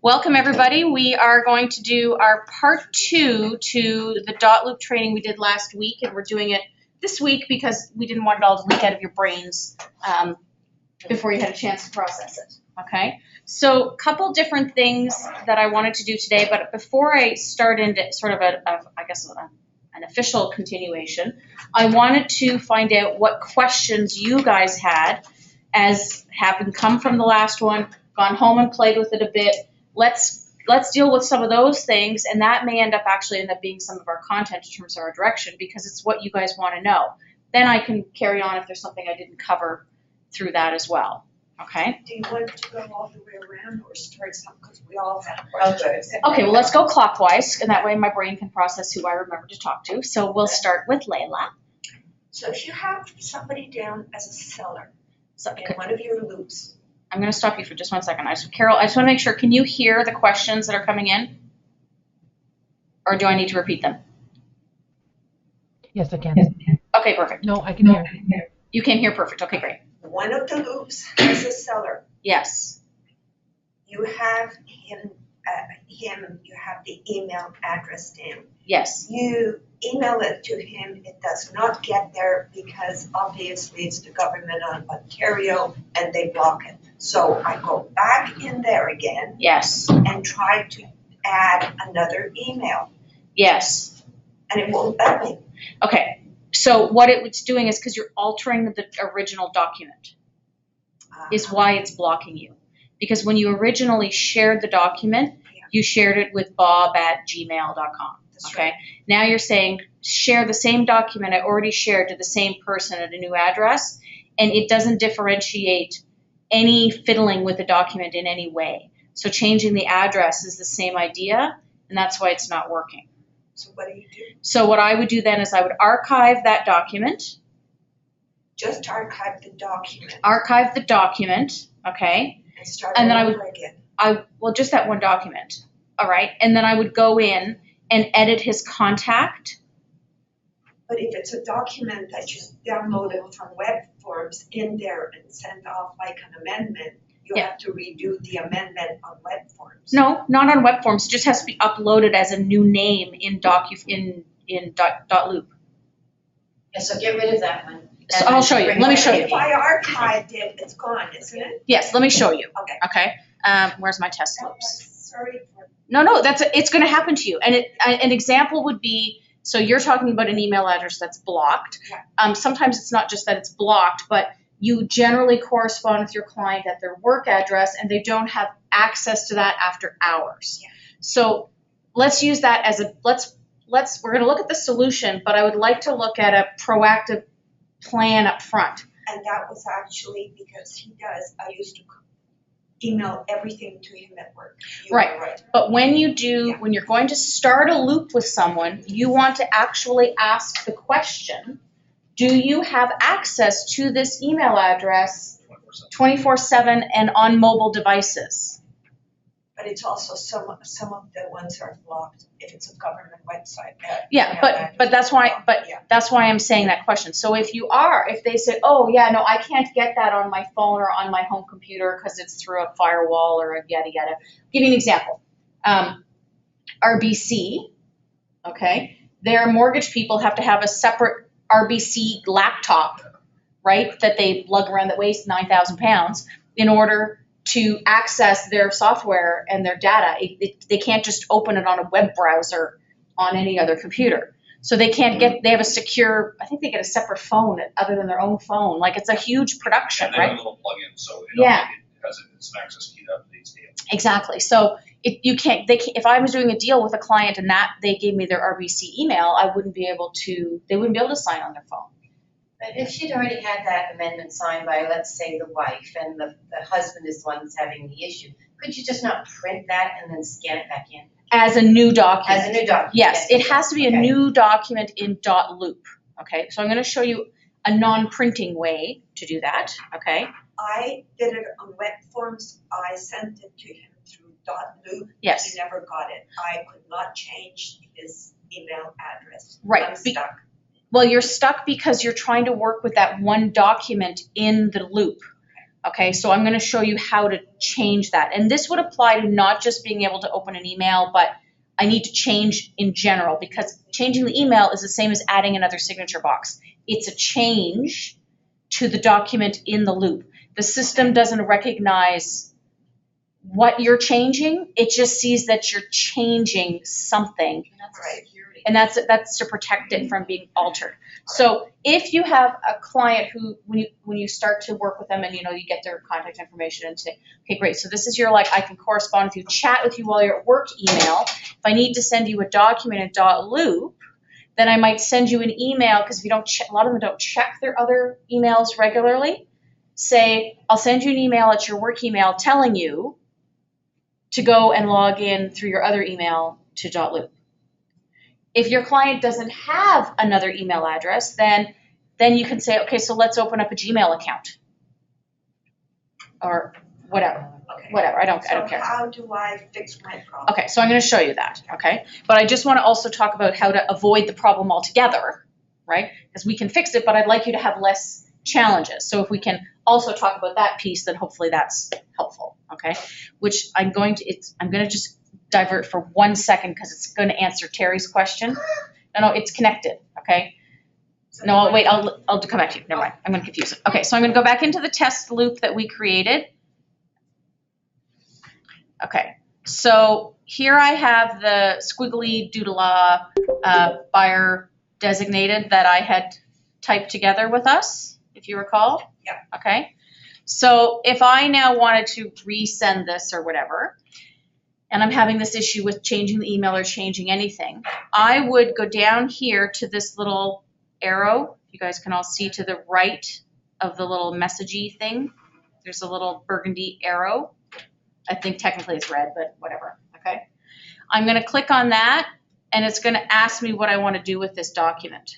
Welcome everybody. We are going to do our part 2 to the dot loop training we did last week, and we're doing it this week because we didn't want it all to leak out of your brains before you had a chance to process it. Okay, so a couple different things that I wanted to do today, but before I start into sort of an official continuation, I wanted to find out what questions you guys had as having come from the last one, gone home and played with it a bit. Let's deal with some of those things, and that may end up being some of our content in terms of our direction, because it's what you guys want to know. Then I can carry on if there's something I didn't cover through that as well. Okay? Do you want to go all the way around or start some, because we all have questions? Okay, well, let's go clockwise, and that way my brain can process who I remember to talk to. So we'll start with Layla. So if you have somebody down as a seller So, in one of your loops, I'm going to stop you for just 1 second. Carol, I just want to make sure, can you hear the questions that are coming in? Or do I need to repeat them? Yes, I can. Okay, perfect. No, I can hear. You can hear perfect. Okay, great. one of the loops as a seller, Yes. you have him, you have the email address down. Yes. You email it to him, it does not get there because obviously it's the government of Ontario and they block it. So I go back in there again Yes. and try to add another email Yes. and it won't let me. Okay. So what it's doing is because you're altering the original document is why it's blocking you. Because when you originally shared the document, you shared it with bob@gmail.com. Okay. Now you're saying share the same document I already shared to the same person at a new address, and it doesn't differentiate any fiddling with the document in any way. So changing the address is the same idea, and that's why it's not working. So what do you do? So what I would do then is I would archive that document. Just archive the document Archive the document, okay? and start And then I over again. Just that one document, all right? And then I would go in and edit his contact. But if it's a document that you downloaded from web forms in there and send off like an amendment, you Yeah. have to redo the amendment on web forms. No, not on web forms. It just has to be uploaded as a new name in dot loop. Yeah, so get rid of that one. So I'll show you. Let me show you. If I archived it, it's gone, isn't it? Yes, let me show you. Okay. Okay. Where's my test loops? Sorry for. No, it's going to happen to you. And an example would be, so you're talking about an email address that's blocked. Yeah. Sometimes it's not just that it's blocked, but you generally correspond with your client at their work address, and they don't have access to that after hours. Yeah. So let's use that as we're going to look at the solution, but I would like to look at a proactive plan up front. And that was actually because I used to email everything to him at work. You Right. were right. But when you're going to start a loop with someone, you want to actually ask the question, do you have access to this email address 24/7 and on mobile devices? But it's also some of the ones are blocked if it's a government website. Yeah, but that's why I'm saying that question. So if they say, oh yeah, no, I can't get that on my phone or on my home computer because it's through a firewall or a yada yada. I'll give you an example. RBC, okay, their mortgage people have to have a separate RBC laptop, right, that they lug around that weighs 9,000 pounds in order to access their software and their data. They can't just open it on a web browser on any other computer. So they can't they have a secure, I think they get a separate phone other than their own phone. Like it's a huge production, and they right? have a little plug-in, so it has it's an access key to these deals. Exactly. So if I was doing a deal with a client and that they gave me their RBC email, they wouldn't be able to sign on their phone. But if she'd already had that amendment signed by, let's say, the wife, and the husband is the one that's having the issue, could you just not print that and then scan it back in? As a new document. As a new document? Yes, it has to be a Okay. new document in dot loop. Okay, so I'm going to show you a non-printing way to do that. Okay. I did it on web forms. I sent it to him through .loop. Yes. He never got it. I could not change his email address. Right. I'm stuck. Well, you're stuck because you're trying to work with that one document in the loop. Okay, so I'm gonna show you how to change that. And this would apply to not just being able to open an email, but I need to change in general, because changing the email is the same as adding another signature box. It's a change to the document in the loop. The system doesn't recognize what you're changing, it just sees that you're changing something. Right. And that's to protect it from being altered. So if you have a client who, when you start to work with them and you get their contact information and say, okay, great, so this is your, like, I can correspond with you, chat with you while you're at work email. If I need to send you a document in .loop, then I might send you an email, because if you don't check, a lot of them don't check their other emails regularly. Say, I'll send you an email at your work email telling you to go and log in through your other email to .loop. If your client doesn't have another email address, then you can say, okay, so let's open up a Gmail account. Or whatever. Okay. Whatever. I don't So care. how do I fix my problem? Okay, so I'm going to show you that, okay? But I just want to also talk about how to avoid the problem altogether, right? Because we can fix it, but I'd like you to have less challenges. So if we can also talk about that piece, then hopefully that's helpful, okay? Which I'm going to just divert for 1 second, because it's going to answer Terry's question. No, it's connected, okay? No, wait, I'll come back to you. Never mind. I'm going to confuse it. Okay, so I'm going to go back into the test loop that we created. Okay, so here I have the squiggly doodle buyer designated that I had typed together with us, if you recall. Yeah. Okay, so if I now wanted to resend this or whatever, and I'm having this issue with changing the email or changing anything, I would go down here to this little arrow. You guys can all see to the right of the little messagey thing. There's a little burgundy arrow. I think technically it's red, but whatever, okay? I'm gonna click on that, and it's gonna ask me what I wanna do with this document.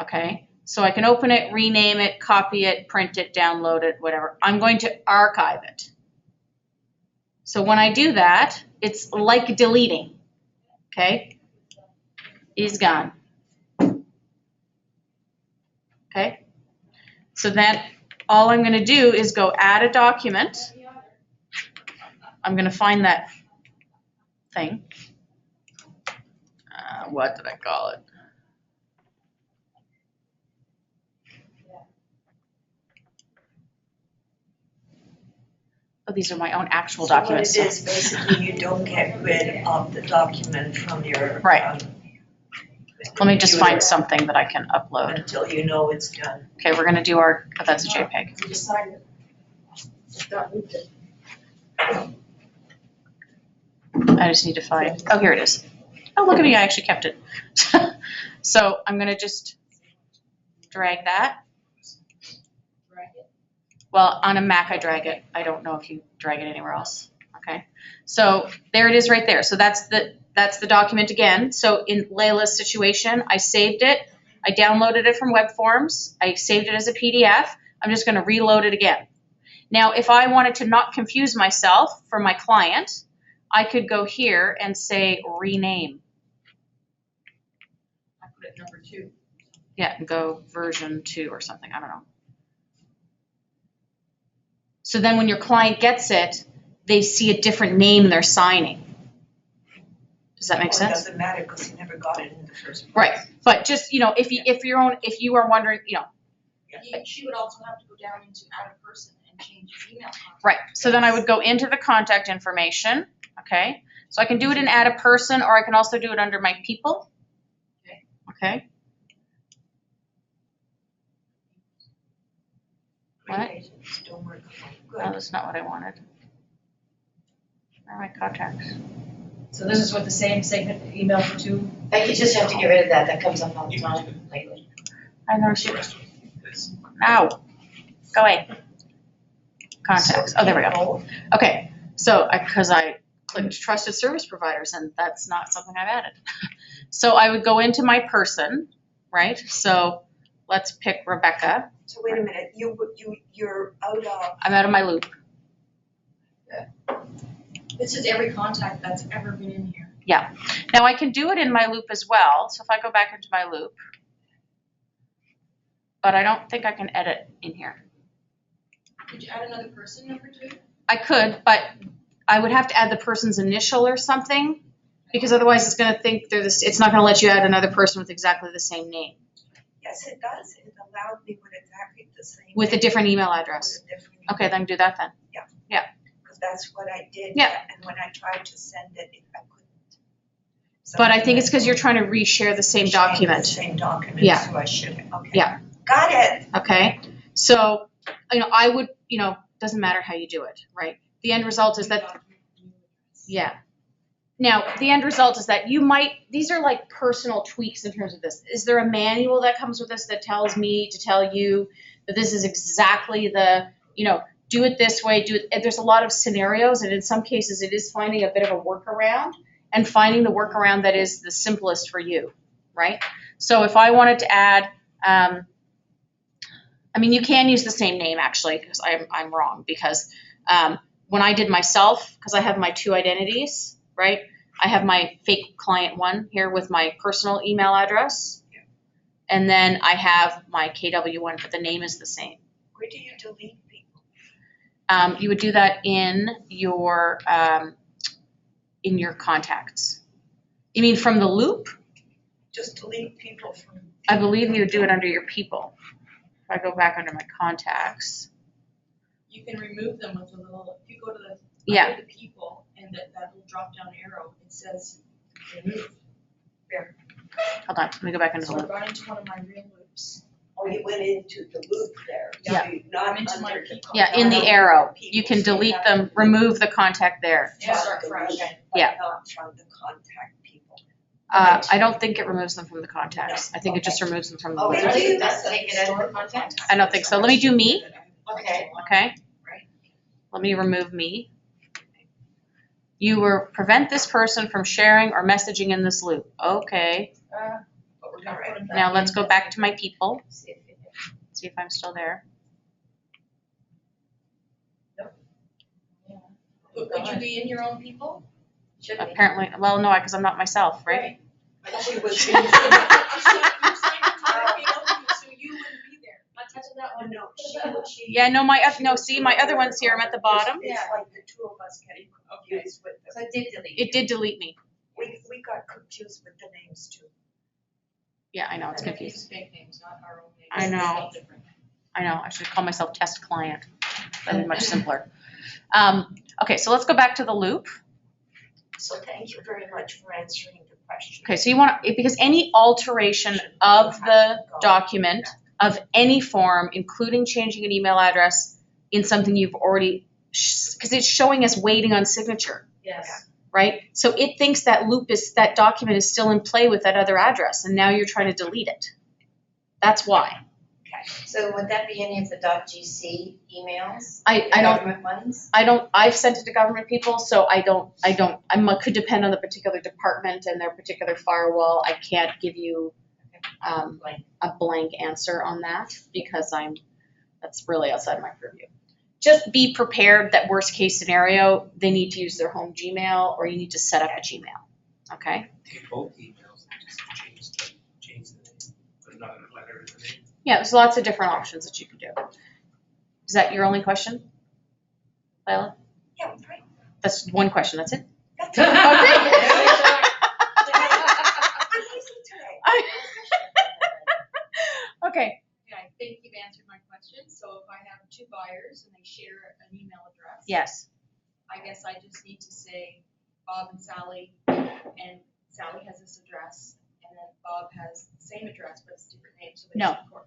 Okay, so I can open it, rename it, copy it, print it, download it, whatever. I'm going to archive it. So when I do that, it's like deleting, okay? Is gone. Okay, so then all I'm gonna do is go add a document. I'm gonna find that thing. What did I call it? Oh, these are my own actual documents. So what it is, basically, you don't get rid of the document from your. Right. Let me just computer find something that I can upload. until you know it's done. Okay, we're gonna do our, oh, that's a JPEG. We decided. Don't need to. I just need to find, oh, here it is. Oh, look at me, I actually kept it. So I'm gonna just drag that. Drag it. Well, on a Mac, I drag it. I don't know if you drag it anywhere else, okay? So there it is right there. So that's the document again. So in Layla's situation, I saved it. I downloaded it from Web Forms. I saved it as a PDF. I'm just gonna reload it again. Now, if I wanted to not confuse myself for my client, I could go here and say rename. I put it number 2. Yeah, and go version 2 or something, I don't know. So then when your client gets it, they see a different name they're signing. Does that make Well, it sense? doesn't matter because you never got it in the first place. Right, but just, if you are wondering, She would also have to go down into add a person and change his email contact. right, so then I would go into the contact information, okay? So I can do it in add a person, or I can also do it under my people. Okay. What? Relations don't work. No, Good. that's not what I wanted. Where are my contacts? So this is with the same email for 2. But you just have to get rid of that, that comes up all the time lately. I know she, no, go away. Contacts, oh, there we go. Okay, so, because I clicked trusted service providers, and that's not something I've added. So I would go into my person, right? So let's pick Rebecca. So wait a minute, you're out of, I'm out of my loop. This is every contact that's ever been in here. Now I can do it in my loop as well. So if I go back into my loop, but I don't think I can edit in here. Could you add another person, number 2? I could, but I would have to add the person's initial or something, because otherwise it's gonna think they're this, it's not gonna let you add another person with exactly the same name, Yes, it does. It allowed me with exactly the same. with a name, different email with address. a different Okay, then do that then. Because that's what I did. Yeah. And when I tried to send it, I couldn't. But I think it's because you're trying to reshare the same Share the document, same document, Yeah. so I should, okay. Yeah. Got it. okay? So, I would, doesn't matter how you do it, right? The end result is that, yeah. Now, the end result is that these are like personal tweaks in terms of this. Is there a manual that comes with this that tells me to tell you that this is exactly the, do it this way, and there's a lot of scenarios, and in some cases it is finding a bit of a workaround and finding the workaround that is the simplest for you, right? So if I wanted to add, you can use the same name actually, because I'm wrong, because when I did myself, because I have my 2 identities, right? I have my fake client one here with my personal email address, and then I have my KW one, but the name is the same. Where do you delete people? You would do that in your contacts. You mean from the loop? Just delete people from. I believe you would do it under your people. If I go back under my contacts. You can remove them with a little, if you go to the, Yeah. under the people, and that little drop-down arrow, it says remove. Hold on, let me go back into the So I loop. got into one of my real loops. Oh, you went into the loop there. Yeah. Not I'm into my under the. people. Yeah, in the not arrow. under You can people, so delete have them, to remove the contact there. Yeah, from start the fresh. loop, Yeah. But not from the contact people. I don't think it removes them from the contacts. I think it just removes them from the Oh, loop. really? It does take it out of the context? I don't think so. Let me do me, Okay. okay? Let me remove me. You will prevent this person from sharing or messaging in this loop. Okay. But we're gonna put them back Now let's in. go back to my people, See if it- see if I'm still there. Could you be in your own people? Should be. Apparently, well, no, because I'm not myself, right? She was. You signed into my people, so you wouldn't be there. Not touching that Oh, one. no, she. Yeah, no, see, my other ones here, I'm at the bottom. It's like the 2 of us getting confused with So the, it did delete. It did delete me. we got confused with the names too. Yeah, I know, it's These confused. are fake names, not our own names. I know. Spelled different. I know, I should call myself test client. That'd be much simpler. Okay, so let's go back to the loop. So thank you very much for answering the question. Okay, so you want to, because any alteration of the document of any form, including changing an email address in something you've already, because it's showing us waiting on signature, Yes. right? So it thinks that that document is still in play with that other address, and now you're trying to delete it. That's why. So would that be any of the .gc emails? I The don't, government ones? I've sent it to government people, so I could depend on the particular department and their particular firewall. I can't give you a blank answer on that because that's really outside my purview. Just be prepared that worst case scenario, they need to use their home Gmail or you need to set up a Gmail, okay? Take both emails and just change the name, put another letter in the name. Yeah, there's lots of different options that you can do. Is that your only question, Lila? Yeah, right. That's one question, that's it? That's Okay. I'm easy today. Okay, Yeah, I think you've answered my question. So if I have 2 buyers and they share an email address. yes, I guess I just need to say Bob and Sally, and Sally has this address, and then Bob has the same address, but it's different names, so they No. should work.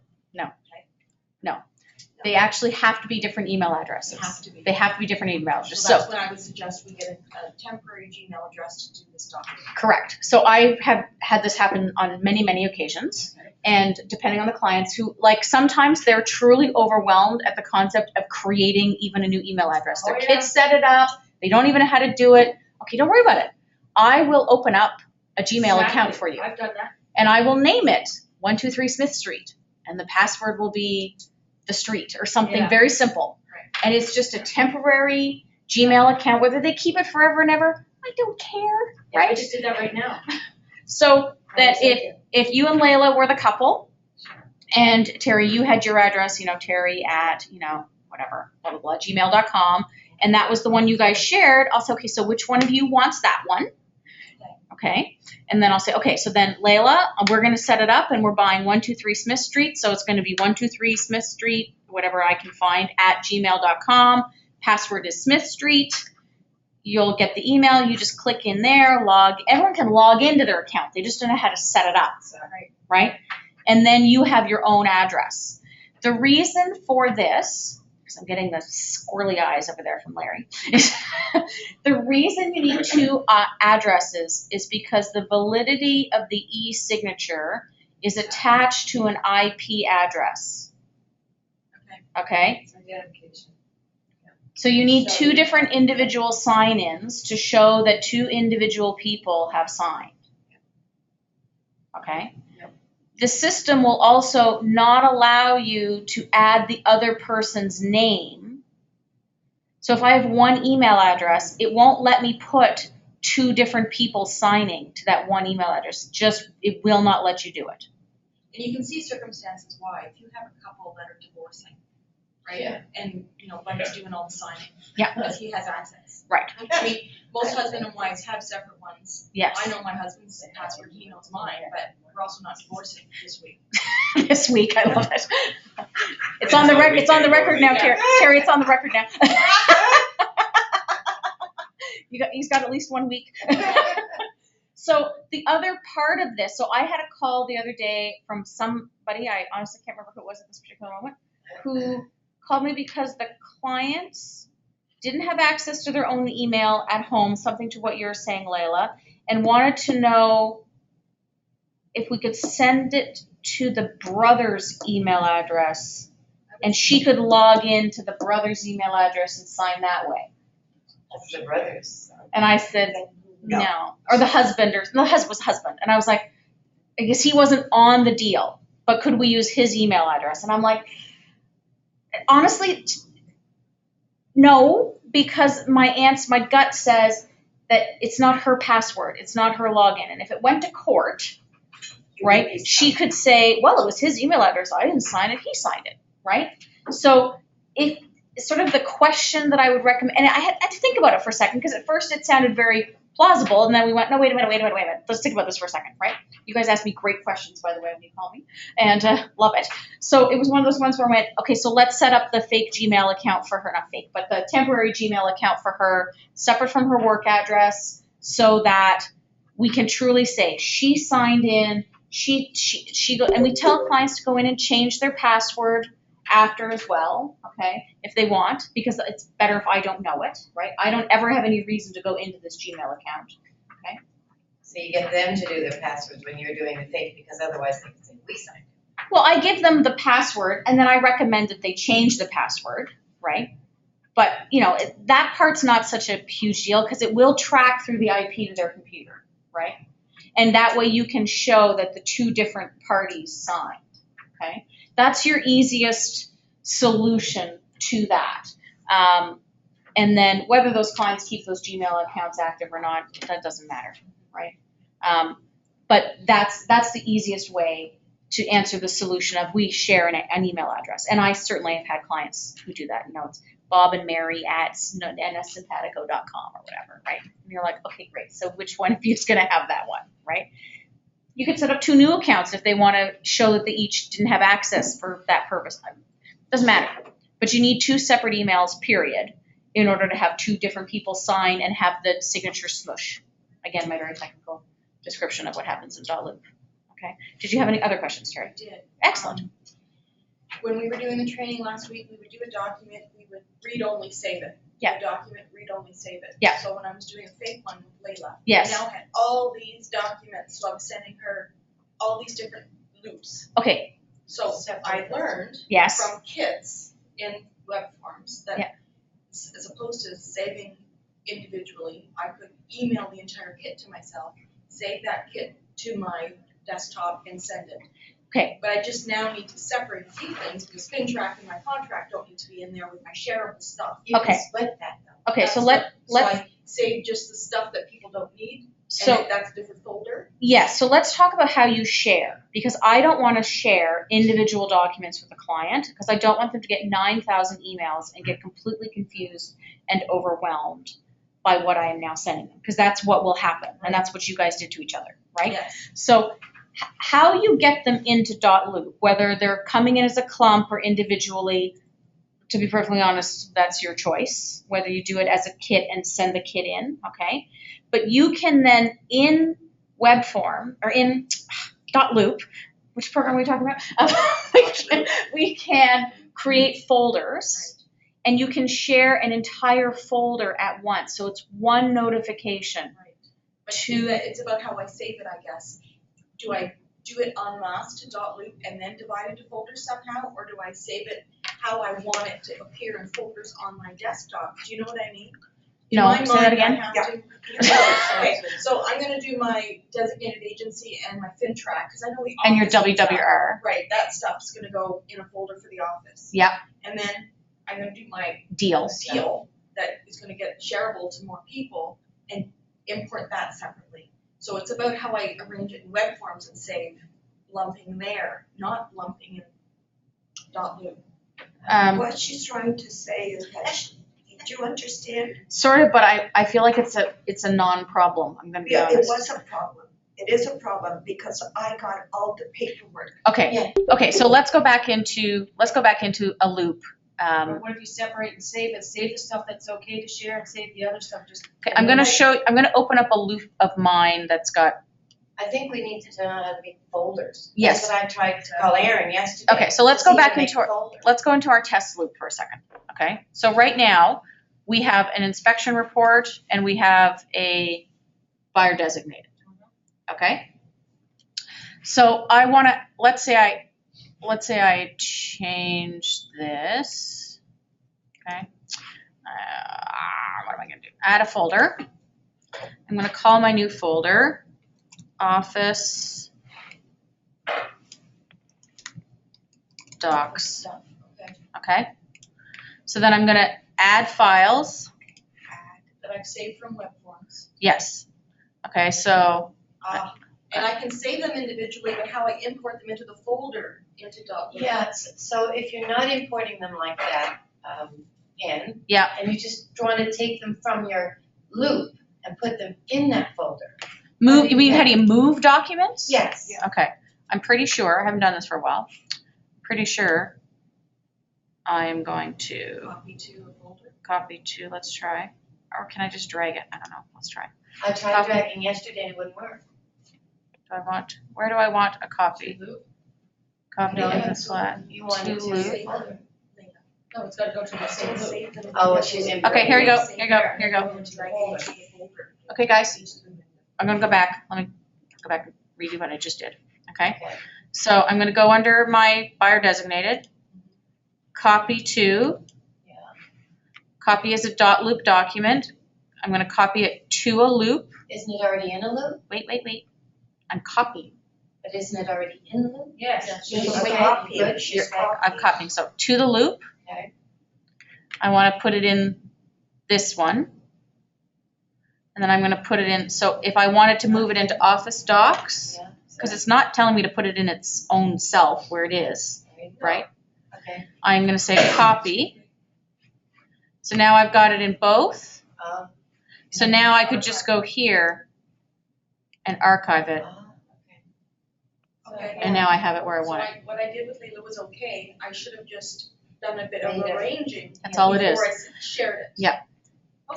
they actually have to be different email addresses. They have to be. They have to be different email addresses, So so. that's when I would suggest we get a temporary Gmail address to do this document. Correct. So I have had this happen on many, many occasions. And depending on the clients who, like, sometimes they're truly overwhelmed at the concept of creating even a new email address. Their Oh, yeah. kids set it up. They don't even know how to do it. Okay, don't worry about it. I will open up a Gmail account for you. I've done that. And I will name it 123 Smith Street. And the password will be the street or something Yeah. very simple. Right. And it's just a temporary Gmail account. Whether they keep it forever and ever, I don't care, Yeah, I right? just did that right now. So that I if you and Layla were the couple, and Terry, you had your address, Terry at, whatever, blah, blah, blah, gmail.com. And that was the one you guys shared. I'll say, okay, so which one of you wants that one? Okay. And then I'll say, okay, so then Layla, we're going to set it up and we're buying 123 Smith Street. So it's going to be 123 Smith Street, whatever I can find, at gmail.com. Password is Smith Street. You'll get the email. You just click in there, everyone can log into their account. They just don't know how to set it up, right? And then you have your own address. The reason for this, because I'm getting the squirrely eyes over there from Larry, the reason you need two addresses is because the validity of the e-signature is attached to an IP address. Okay? It's identification. So you need two different individual sign-ins to show that two individual people have signed. Okay? Yep. The system will also not allow you to add the other person's name. So if I have one email address, it won't let me put two different people signing to that one email address. It will not let you do it. And you can see circumstances why. If you have a couple that are divorcing, right? Yeah. And, Buddy's doing all the signing. Yeah. Because he has access. Right. I mean, most husband and wives have separate ones. Yes. I know my husband's password, he knows mine, but we're also not divorcing this week. This week, I love it. It's on the record. It's on the record now, Terry. Terry, it's on the record now. He's got at least 1 week. So the other part of this, so I had a call the other day from somebody, I honestly can't remember who it was at this particular moment, who called me because the clients didn't have access to their own email at home, something to what you're saying, Layla, and wanted to know if we could send it to the brother's email address and she could log in to the brother's email address and sign that way. That's the brothers. And I said, no. Or the husband, was husband. And I was like, I guess he wasn't on the deal, but could we use his email address? And I'm like, honestly, no, because my gut says that it's not her password. It's not her login. And if it went to court, right, she could say, well, it was his email address. I didn't sign it. He signed it, right? So if sort of the question that I would recommend, and I had to think about it for a second, because at first it sounded very plausible, and then we went, no, wait a minute. Let's think about this for a second, right? You guys asked me great questions, by the way, when you call me, and love it. So it was one of those ones where I went, okay, so let's set up the fake Gmail account for her, not fake, but the temporary Gmail account for her, separate from her work address, so that we can truly say she signed in, and we tell clients to go in and change their password after as well, okay, if they want, because it's better if I don't know it, right? I don't ever have any reason to go into this Gmail account, okay? So you get them to do their passwords when you're doing the fake, because otherwise they can say, we signed it. Well, I give them the password, and then I recommend that they change the password, right? But, that part's not such a huge deal, because it will track through the IP to their computer, right? And that way you can show that the two different parties signed, okay? That's your easiest solution to that. And then whether those clients keep those Gmail accounts active or not, that doesn't matter, right? But that's the easiest way to answer the solution of we share an email address. And I certainly have had clients who do that. It's Bob and Mary at nssimpatico.com or whatever, right? And you're like, okay, great. So which one of you is going to have that one, right? You could set up two new accounts if they want to show that they each didn't have access for that purpose. Doesn't matter. But you need two separate emails, period, in order to have two different people sign and have the signature smush. Again, my very technical description of what happens in .loop. Okay. Did you have any other questions, Terry? I did. Excellent. When we were doing the training last week, we would do a document, we would read-only save it. Yeah. Do a document, read-only save it. Yeah. So when I was doing a fake one with Layla, Yes. I now had all these documents, so I was sending her all these different loops. Okay. So I learned Yes. from kits in web forms that Yeah. as opposed to saving individually, I could email the entire kit to myself, save that kit to my desktop and send it. Okay. But I just now need to separate a few things because FinTrack and my contract don't need to be in there with my shareable stuff. You Okay. can split that though. Okay. So That's let's. So I save just the stuff that people don't need, So, and that's a different folder? yes, so let's talk about how you share, because I don't want to share individual documents with a client, because I don't want them to get 9,000 emails and get completely confused and overwhelmed by what I am now sending them, because that's what will happen, and that's what you guys did to each other, right? Yes. So how you get them into Dotloop, whether they're coming in as a clump or individually, to be perfectly honest, that's your choice, whether you do it as a kit and send the kit in, okay? But you can then in web form, or in Dotloop, which program are we talking about? we can create folders, and you can share an entire folder at once, so it's one notification. Right. But To- it's about how I save it, I guess. Do I do it en masse to Dotloop and then divide into folders somehow, or do I save it how I want it to appear in folders on my desktop? Do you know what I mean? No, In my say that mind, I again. have Yeah. to- Okay, so I'm gonna do my designated agency and my FinTrack, because I know the And your office needs that. WWR. Right, that stuff's gonna go in a folder for the office. Yep, And then I'm gonna do my deals. deal that is gonna get shareable to more people and import that separately. So it's about how I arrange it in web forms and save lumping there, not lumping in Dotloop. What she's trying to say is that, do you understand? Sort of, but I feel like it's a non-problem, I'm gonna be Yeah, it honest. was a problem. It is a problem because I got all the paperwork. Okay, Yeah. okay, so let's go back into a loop. Or what if you separate and save it, save the stuff that's okay to share and save the other stuff just. Okay, I'm gonna open up a loop of mine that's got, I think we need to know how to make folders. Yes. That's what I tried to call Aaron yesterday. okay, so let's to go see how back to make into our, folders. let's go into our test loop for a second, okay? So right now, we have an inspection report and we have a buyer designated, okay? So I wanna, let's say I change this, okay? What am I gonna do? Add a folder. I'm gonna call my new folder Office Docs, Okay, okay? So then I'm gonna add files, that I've saved from web forms. yes. Okay, so, And I can save them individually, but how I import them into the folder into Dotloop. Yeah, so if you're not importing them like that, in. Yeah. And you just want to take them from your loop and put them in that folder. you mean how do you move documents? Yes. Okay, I'm pretty sure, I haven't done this for a while, pretty sure I'm going to Copy to a folder. copy to, let's try, or can I just drag it? I don't know, let's try. I tried Copy. dragging yesterday and it wouldn't work. Where do I want a copy? Loop. Copy No, of this flat. You wanted To to loop. save folder. No, it's gotta go to the same loop. Save them Oh, well, she's in. Okay, here you go, here you go, here you go. Drag it into the folder. Okay, guys, I'm gonna go back, let me go back and redo what I just did, okay? Okay. So I'm gonna go under my buyer designated, copy to, Yeah. copy as a .loop document. I'm gonna copy it to a loop. Isn't it already in a loop? Wait, I'm copying. But isn't it already in the loop? Yes. She's Okay, copying, good. she's I'm copying. copying, so to the loop. Okay. I wanna put it in this one. And then I'm gonna put it in, so if I wanted to move it into Office Docs, Yeah. because it's not telling me to put it in its own self where it is, right? Okay. I'm gonna say copy. So now I've got it in both. So now I could just go here and archive it, Okay. and now I have it where I So want it. what I did with Layla was okay, I should have just done a bit of Made it. arranging. That's all it is. Before I shared it. Yeah.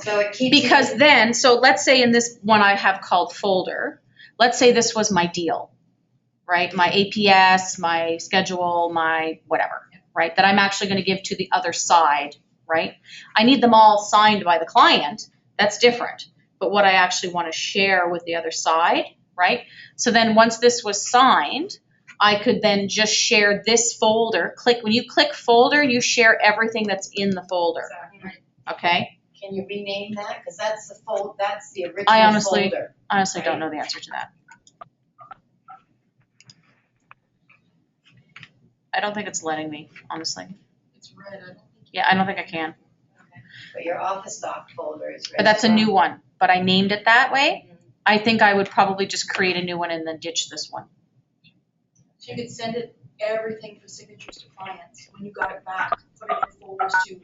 So it keeps. Because then, so let's say in this one I have called folder, let's say this was my deal, right? My APS, my schedule, my whatever, right? That I'm actually gonna give to the other side, right? I need them all signed by the client, that's different. But what I actually wanna share with the other side, right? So then once this was signed, I could then just share this folder. When you click folder, you share everything that's in the folder, okay? Can you rename that? Because that's the original I honestly- folder. Honestly, don't know the answer to that. I don't think it's letting me, honestly. It's red, I don't think. Yeah, I don't think I can. But your office doc folder is ready. But that's a to new go. one, but I named it that way. Mhm. I think I would probably just create a new one and then ditch this one. So you could send it, everything for signatures to clients, when you got it back, put it in folders to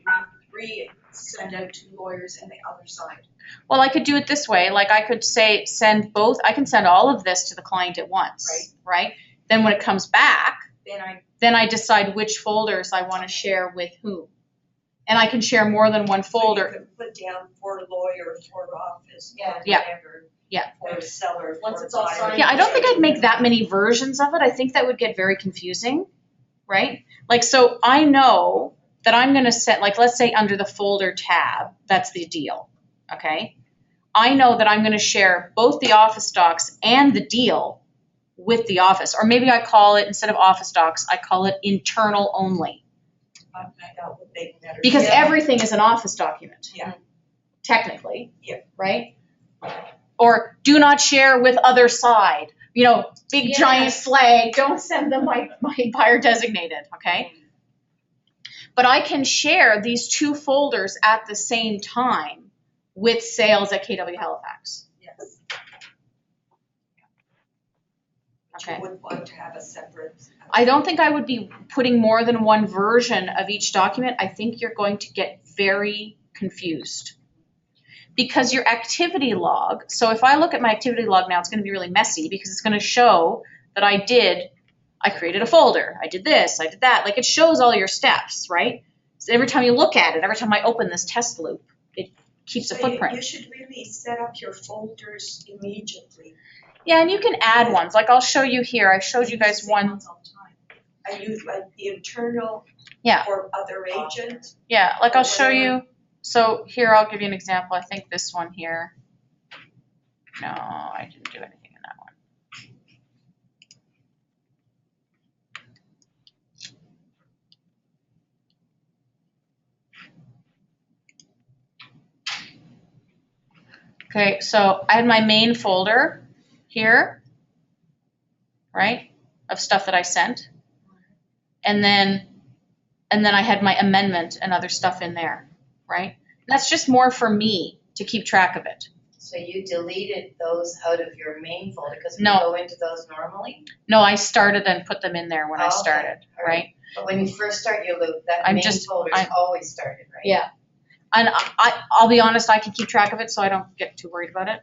send out to lawyers and the other side. Well, I could do it this way, like I could say, I can send all of this to the client at once, right? Then when it comes back, Then I decide which folders I wanna share with whom. And I can share more than one So folder. you could put down for lawyer, for office, Yeah. for Yeah. whatever. Yeah. For seller, for Once it's all buyer. signed. Yeah, I don't think I'd make that many versions of it. I think that would get very confusing, right? Like, so I know that I'm gonna set, like, let's say under the folder tab, that's the deal, okay? I know that I'm gonna share both the office docs and the deal with the office. Or maybe I call it, instead of office docs, I call it internal only. That would make better. Because Yeah. everything is an office document. Yeah. Technically. Yeah. Right? Or do not share with other side. You know, big giant Yes. flag, don't send them my buyer designated, okay? But I can share these two folders at the same time with sales at KW Halifax. Yes. But Okay. you would want to have a separate. I don't think I would be putting more than one version of each document. I think you're going to get very confused. Because your activity log, so if I look at my activity log now, it's gonna be really messy because it's gonna show that I created a folder, I did this, I did that, like it shows all your steps, right? So every time you look at it, every time I open this test loop, it keeps a So you footprint. should really set up your folders immediately. Yeah, and you can add ones, like I'll show you here, I showed you guys Same one, ones all the time. I use like the internal. Yeah. For other agents. yeah, like I'll show Whatever. you, so here, I'll give you an example, I think this one here. No, I didn't do anything in that one. Okay, so I had my main folder here, right, of stuff that I sent. And then I had my amendment and other stuff in there, right? That's just more for me to keep track of it. So you deleted those out of your main folder, because we No. go into those normally? No, I started and put them in there when I Okay, started, all right? But when you first start your loop, that I'm main just- folder's I'm- always started, right? Yeah. And I'll be honest, I can keep track of it, so I don't get too worried about it.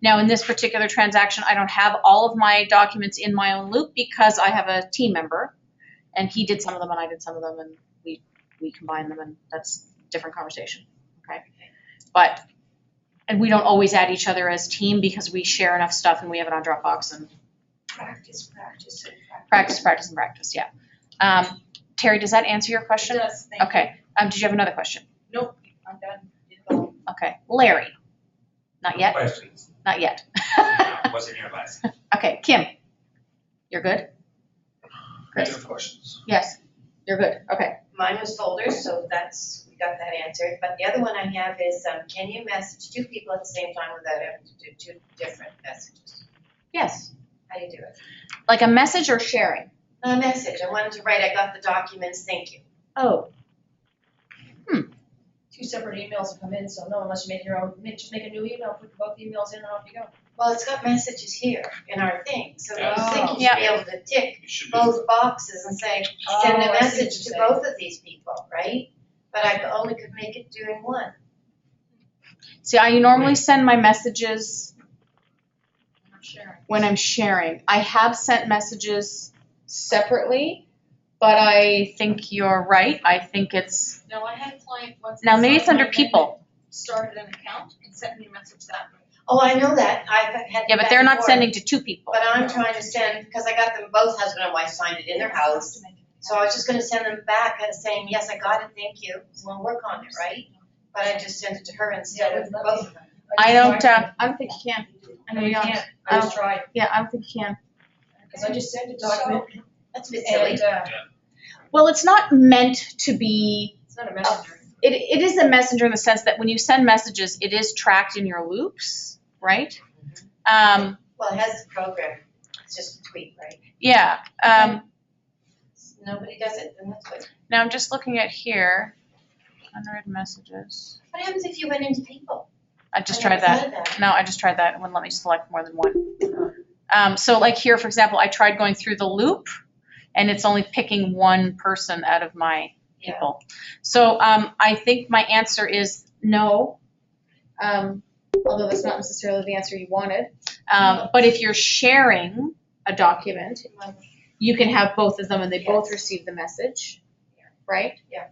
Now, in this particular transaction, I don't have all of my documents in my own loop because I have a team member, and he did some of them and I did some of them, and we combined them, and that's a different conversation, okay? And we don't always add each other as team because we share enough stuff and we have it on Dropbox and Practice, and practice. practice, yeah. Terry, does that answer your It question? does, thank you. Okay, did you have another question? Nope, I'm done. Did it all. Okay, Larry? Not yet? Questions? Not yet. Wasn't here last. Okay, Kim? You're good? I do have questions. Yes, you're good, okay. Mine was folders, so we got that answered. But the other one I have is, can you message two people at the same time without having to do two different messages? Yes. How do you do it? Like a message or sharing? A message, I wanted to write, I got the documents, thank you. Oh. Two separate emails will come in, so no, unless you make your own, just make a new email, put both emails in and off you go. Well, it's got messages here in our thing, so you Oh. think you should Yeah. be able to tick You should be. both boxes and say, send Oh, I see a what message you're to saying. both of these people, right? But I only could make it doing one. See, I normally send my messages I'm not sharing. when I'm sharing. I have sent messages separately, but I think you're right. I think it's, No, I had a client once. that now maybe it's signed under my people. amendment, Started an account and sent me a message that way. Oh, I know that, I've had. Yeah, but back they're and not forth. sending to two people. But I'm trying to send, because I got them, both husband and wife signed it in their house. So I was just gonna send them back and saying, yes, I got it, thank you, so we'll work on it, right? But I just sent it to her instead of both of them. I don't think you can. I'm No, gonna you be honest. can't, I just tried, Yeah, I don't think you can. because I just sent a document, That's a bit silly. and, Well, it's not meant to be, it's not a messenger. it is a messenger in the sense that when you send messages, it is tracked in your loops, right? Well, it has the program, it's just a tweet, right? Yeah, Nobody does it, then that's good. now I'm just looking at here. Unread messages. What happens if you went into people? I just I tried never that. thought of that. No, I just tried that. It wouldn't let me select more than one. So like here, for example, I tried going through the loop and it's only picking one person out of my people. So I think my answer is no. Although that's not necessarily the answer you wanted. But if you're sharing a document, you can have both of them and they both receive the message, right? Yeah.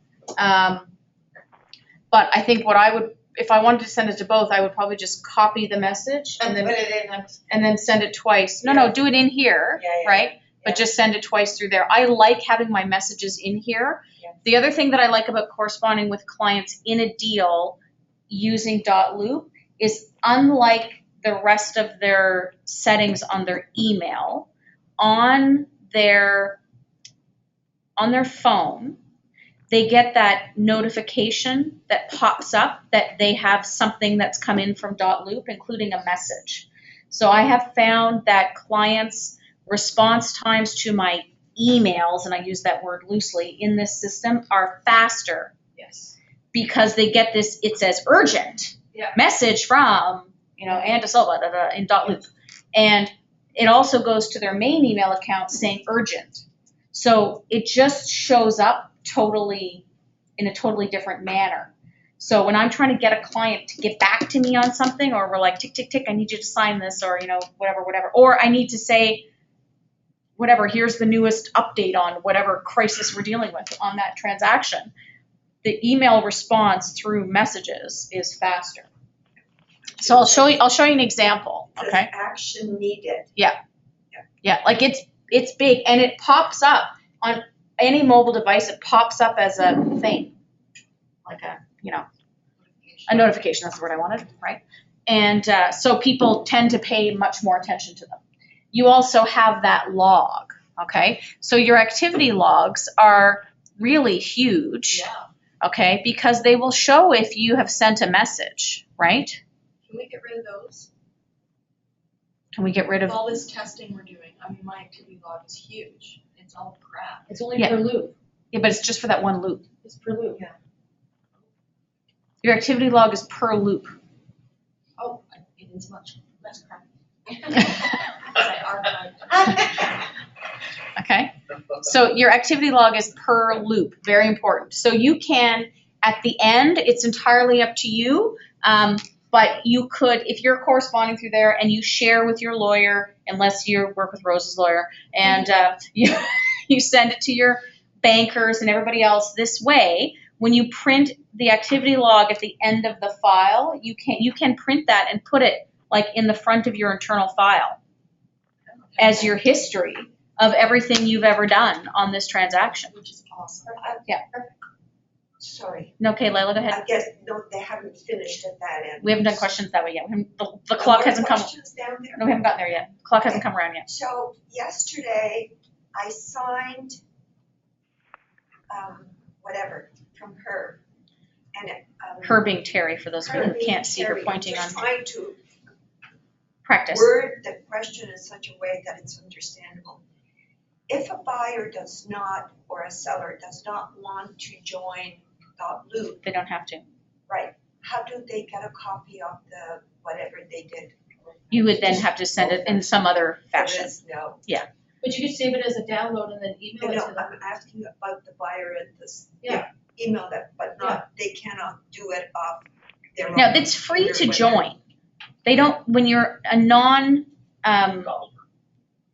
But I think what I would, if I wanted to send it to both, I would probably just copy the message And and put then it in. and then send it twice. No, do it in here, Yeah. right? But just send it twice through there. I like having my messages in here. Yeah. The other thing that I like about corresponding with clients in a deal using .loop is unlike the rest of their settings on their email, on their phone, they get that notification that pops up that they have something that's come in from .loop, including a message. So I have found that clients' response times to my emails, and I use that word loosely, in this system are faster Yes. because they get this, it says urgent Yeah. message from, Ann De Silva in .loop. And it also goes to their main email account saying urgent. So it just shows up in a totally different manner. So when I'm trying to get a client to get back to me on something, or we're like, tick, tick, tick, I need you to sign this, or, whatever. Or I need to say, whatever, here's the newest update on whatever crisis we're dealing with on that transaction. The email response through messages is faster. So I'll show you an example, Says okay? action needed. Yeah, like it's big and it pops up on any mobile device. It pops up as a thing, like a notification. That's the word I wanted, right? And so people tend to pay much more attention to them. You also have that log, okay? So your activity logs are really huge, Yeah. okay? Because they will show if you have sent a message, right? Can we get rid of those? Can we get rid With of? all this testing we're doing, I mean, my activity log is huge. It's all crap. It's only Yeah. per loop. Yeah, but it's just for that one loop. It's per loop. Your activity log is per loop. Oh, it is much less crap. As I archived. Okay, so your activity log is per loop, very important. So you can, at the end, it's entirely up to you, but you could, if you're corresponding through there and you share with your lawyer, unless you work with Rose's lawyer, and you send it to your bankers and everybody else this way, when you print the activity log at the end of the file, you can print that and put it like in the front of your internal file as your history of everything you've ever done on this transaction. Which is awesome. Sorry, Okay, Layla, go ahead. I guess, no, they haven't finished at that end. We haven't done questions that way yet. The No clock more hasn't come. questions down there? No, we haven't gotten there yet. The clock hasn't come around yet. So yesterday, I signed, whatever, from her. And it, Her being Terry, for those of you her who being can't see her Terry, pointing I'm just on trying to practice. word the question in such a way that it's understandable. If a buyer does not, or a seller does not want to join .loop, They don't have to. right, how do they get a copy of the, whatever they did? You would then have to send it in some other fashion. There is no, But you could save it as a download and then no, email it to them. I'm asking about the buyer and this, Yeah. email that, but not, they cannot do it off their own. Now, it's free to computer, join. They don't, when you're a non,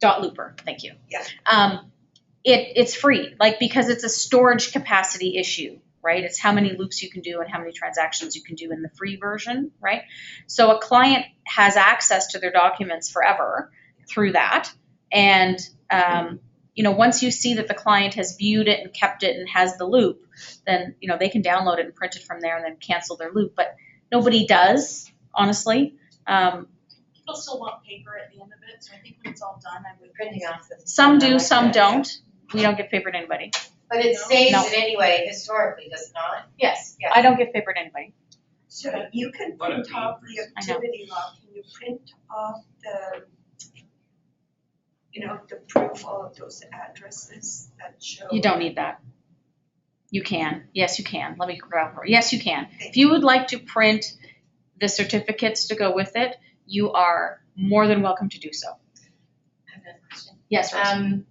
.looper, thank you. Yeah. It's free, like, because it's a storage capacity issue, right? It's how many loops you can do and how many transactions you can do in the free version, right? So a client has access to their documents forever through that. And, once you see that the client has viewed it and kept it and has the loop, then, they can download it and print it from there and then cancel their loop. But nobody does, honestly. People still want paper at the end of it, so I think when it's all done, I would. Printing off the. Some do, some don't. We don't give paper to anybody. But it saves No. it anyway, historically, does it not? Yes, Yeah. I don't give paper to anybody. So you can What a print off the pain. I know. activity log, can you print off the, the proof of those addresses that show? You don't need that. You can, yes, you can. Let me grab her. Yes, you can. If you would like to print the certificates to go with it, you are more than welcome to do so. I have another question. Yes, Rose.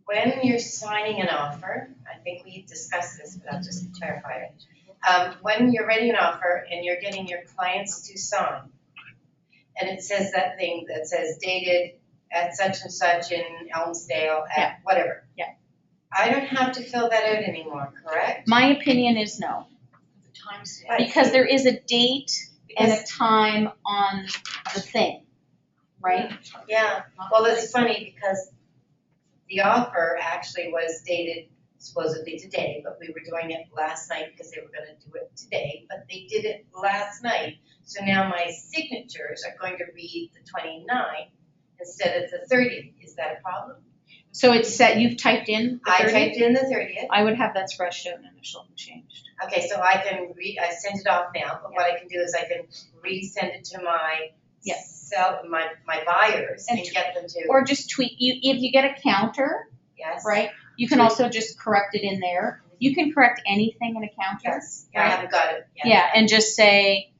When you're signing an offer, I think we discussed this, but I'll just clarify it. When you're writing an offer and you're getting your clients to sign, and it says that thing that says dated at such and such in Elmsdale Yeah. at whatever. Yeah. I don't have to fill that out anymore, correct? My opinion is no, The timestamp. But because there is a date and a Because- time on the thing, right? Yeah, well, that's funny because the offer actually was dated supposedly today, but we were doing it last night because they were gonna do it today, but they did it last night. So now my signatures are going to read the 29th instead of the 30th. Is that a problem? So it's set, you've typed in the I 30th? typed in the 30th. I would have that scratched out and initial and changed. Okay, so I can I sent it off now, but what I can do is I can resend it to my Yeah. my buyers and And get them to, Or just tweak, if you get a counter, yes? right, you can also just correct it in there. You can correct anything in a counter. Yes, yeah, I Right. haven't got it yet. Yeah, and just say,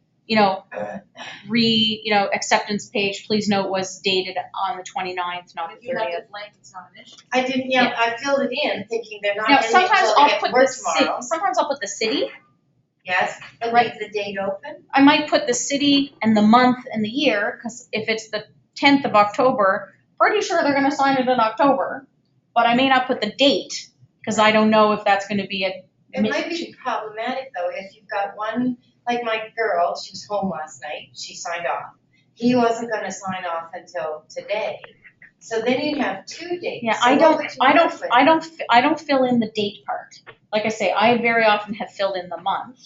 acceptance page, please note was dated on the 29th, not If the you left 30th. it blank, it's not an issue. I didn't, I filled it in thinking they're not Now, getting it sometimes until they I'll get to put work the city, tomorrow. sometimes I'll put the city. Yes, and Right. leave the date open. I might put the city and the month and the year, because if it's the 10th of October, pretty sure they're gonna sign it in October. But I may not put the date, because I don't know if that's gonna be a. It might be problematic though, if you've got one, like my girl, she was home last night, she signed off. He wasn't gonna sign off until today, so then you'd have 2 dates. Yeah, So I what don't, would you I don't, work with? I don't fill in the date part. Like I say, I very often have filled in the month,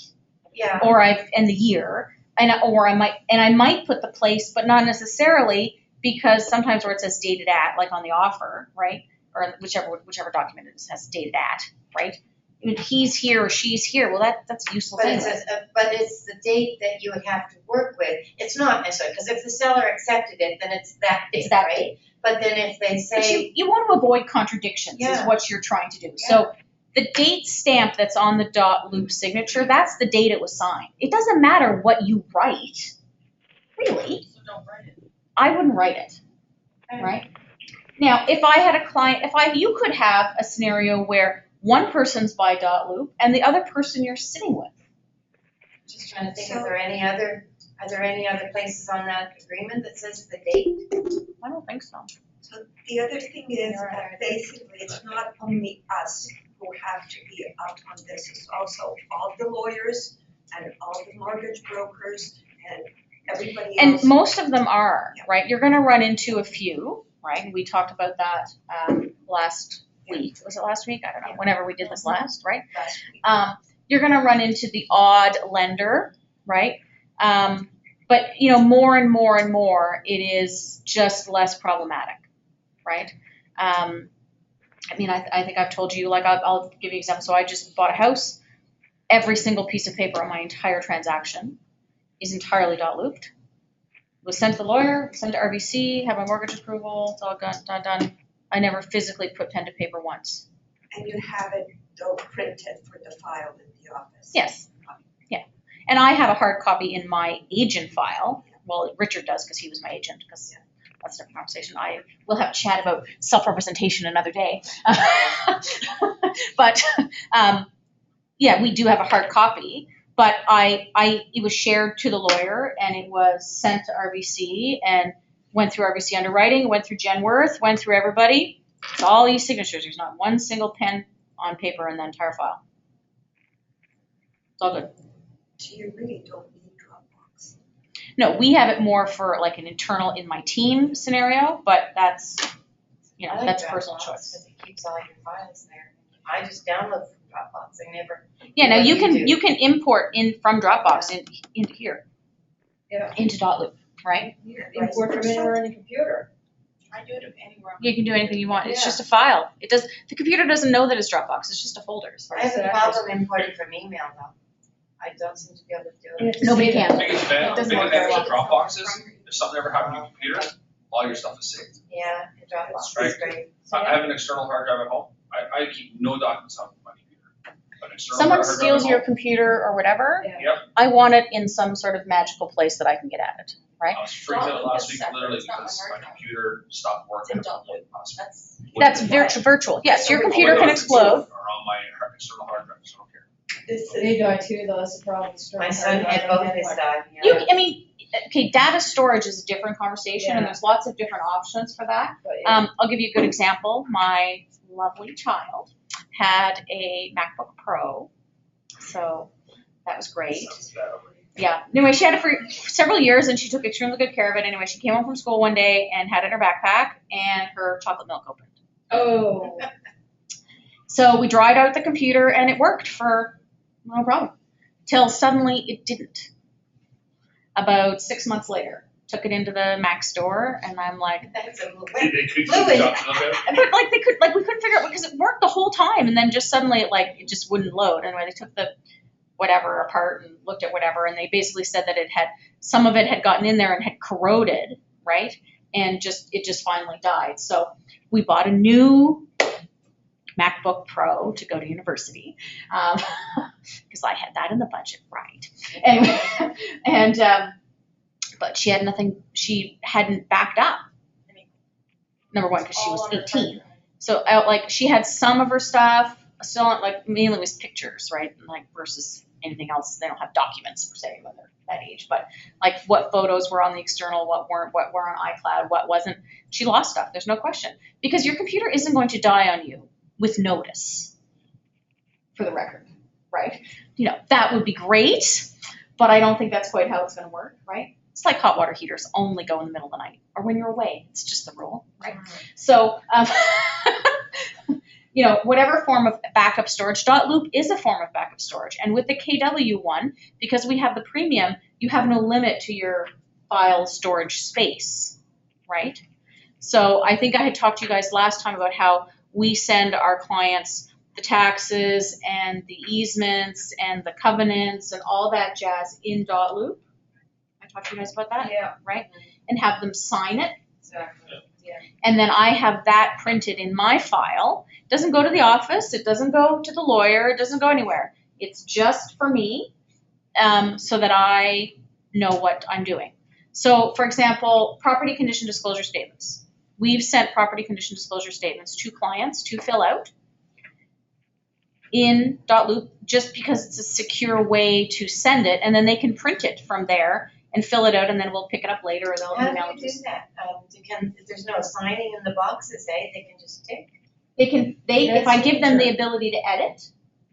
Yeah, or and the year, or I might put the place, but not necessarily, because sometimes where it says dated at, like on the offer, right? Or whichever document it has dated at, right? He's here or she's here, well, that's useless but anyway. it's the date that you would have to work with, it's not necessarily, because if the seller accepted it, then it's that date, It's that right? date. But then if they But say, you want to avoid contradictions is Yeah. what you're trying to do. So the date stamp that's on the dot loop signature, that's the date it was signed. It doesn't matter what you write, really. So don't write it. I wouldn't write it, Okay. right? Now, if I had a client, you could have a scenario where one person's by dot loop and the other person you're sitting with. just trying to think, So- are there any other places on that agreement that says the date? I don't think so. So the other thing is You're that right. basically it's not only us who have to be up on this, it's also all the lawyers and all the mortgage brokers and everybody else. And most of them are, Yeah. right? You're gonna run into a few, right? We talked about that last week. Was it last week? I don't know, whenever we did this last, right? Last week. You're gonna run into the odd lender, right? But more and more and more, it is just less problematic, right? I think I've told you, like, I'll give you an example. So I just bought a house. Every single piece of paper on my entire transaction is entirely dot looped. Was sent to the lawyer, sent to RBC, had my mortgage approval, it's all done. I never physically put pen to paper once. And you have it though printed for the file in the office. Yes, yeah. And I have a hard copy in my agent file. Well, Richard does because he was my agent, because that's a different conversation. We'll have a chat about self-representation another day. But, yeah, we do have a hard copy, but it was shared to the lawyer and it was sent to RBC and went through RBC underwriting, went through Genworth, went through everybody. It's all these signatures. There's not one single pen on paper in the entire file. It's all good. So you really don't need Dropbox. No, we have it more for like an internal in my team scenario, but that's, I like that's personal Dropbox choice. 'cause it keeps all your files there. I just download from Dropbox, I never. Yeah, now What you do can, you do? you can import in from Dropbox into here. Yeah. Into dot loop, right? Import from anywhere on the computer. I do it anywhere. You can do anything you want. It's Yeah. just a file. The computer doesn't know that it's Dropbox. It's just a folder as far I as. have a problem importing from email though. I don't seem to be able to do it. Nobody can. Biggest It bad, doesn't biggest work bad very about Dropbox is, if something ever happened on your computer, all your stuff is saved. Yeah, Dropbox Right. is great. I have an external hard drive at home, I keep no documents on my computer. But external Someone hard drive steals at your home. computer or whatever, Yep. I want it in some sort of magical place that I can get at it, right? I was freaked out last It's week, separate, literally, it's not because my my hard drive. computer stopped working. It's in Dotloop. Last week. That's virtual, yes, your All my computer can documents explode. Are on my external hard drive, so I don't care. This They is, do it too, though, that's the problem. My son had both his done, You, yeah. I mean, okay, data storage is a different conversation, and Yeah. there's lots of different options for that. But yeah. I'll give you a good example. My lovely child had a MacBook Pro, so that was great. Sounds bad already. Yeah. Anyway, she had it for several years, and she took extremely good care of it. Anyway, she came home from school one day and had it in her backpack, and her chocolate milk opened. Oh. So we dried out the computer, and it worked for no problem. Till suddenly it didn't. About 6 months later, took it into the Mac store, and I'm like, That's a They could keep Fluid. documents on it. but like we couldn't figure out because it worked the whole time, and then just suddenly it just wouldn't load. Anyway, they took the whatever apart and looked at whatever, and they basically said that some of it had gotten in there and had corroded, right? And it just finally died. So we bought a new MacBook Pro to go to university, because I had that in the budget, right? Anyway, but she hadn't backed up. Number one, because she was 18. So she had some of her stuff still on, mainly it was pictures, right? And versus anything else. They don't have documents per se when they're that age, but what photos were on the external, what weren't, what were on iCloud, what wasn't. She lost stuff, there's no question. Because your computer isn't going to die on you with notice, for the record, right? That would be great, but I don't think that's quite how it's gonna work, right? It's like hot water heaters only go in the middle of the night or when you're away. It's just the rule, right? So, whatever form of backup storage, Dotloop is a form of backup storage. And with the KW one, because we have the premium, you have no limit to your file storage space, right? So I think I had talked to you guys last time about how we send our clients the taxes and the easements and the covenants and all that jazz in Dotloop. I talked to you guys about that? Yeah. Right? And have them sign it. Exactly. Yeah. And then I have that printed in my file. It doesn't go to the office. It doesn't go to the lawyer. It doesn't go anywhere. It's just for me, so that I know what I'm doing. So, for example, property condition disclosure statements. We've sent property condition disclosure statements to clients to fill out in Dotloop just because it's a secure way to send it, and then they can print it from there and fill it out, and then we'll pick it up later, or they'll How email do it you to us. do that? If there's no signing in the boxes, they can just tick? If I give them the ability to edit,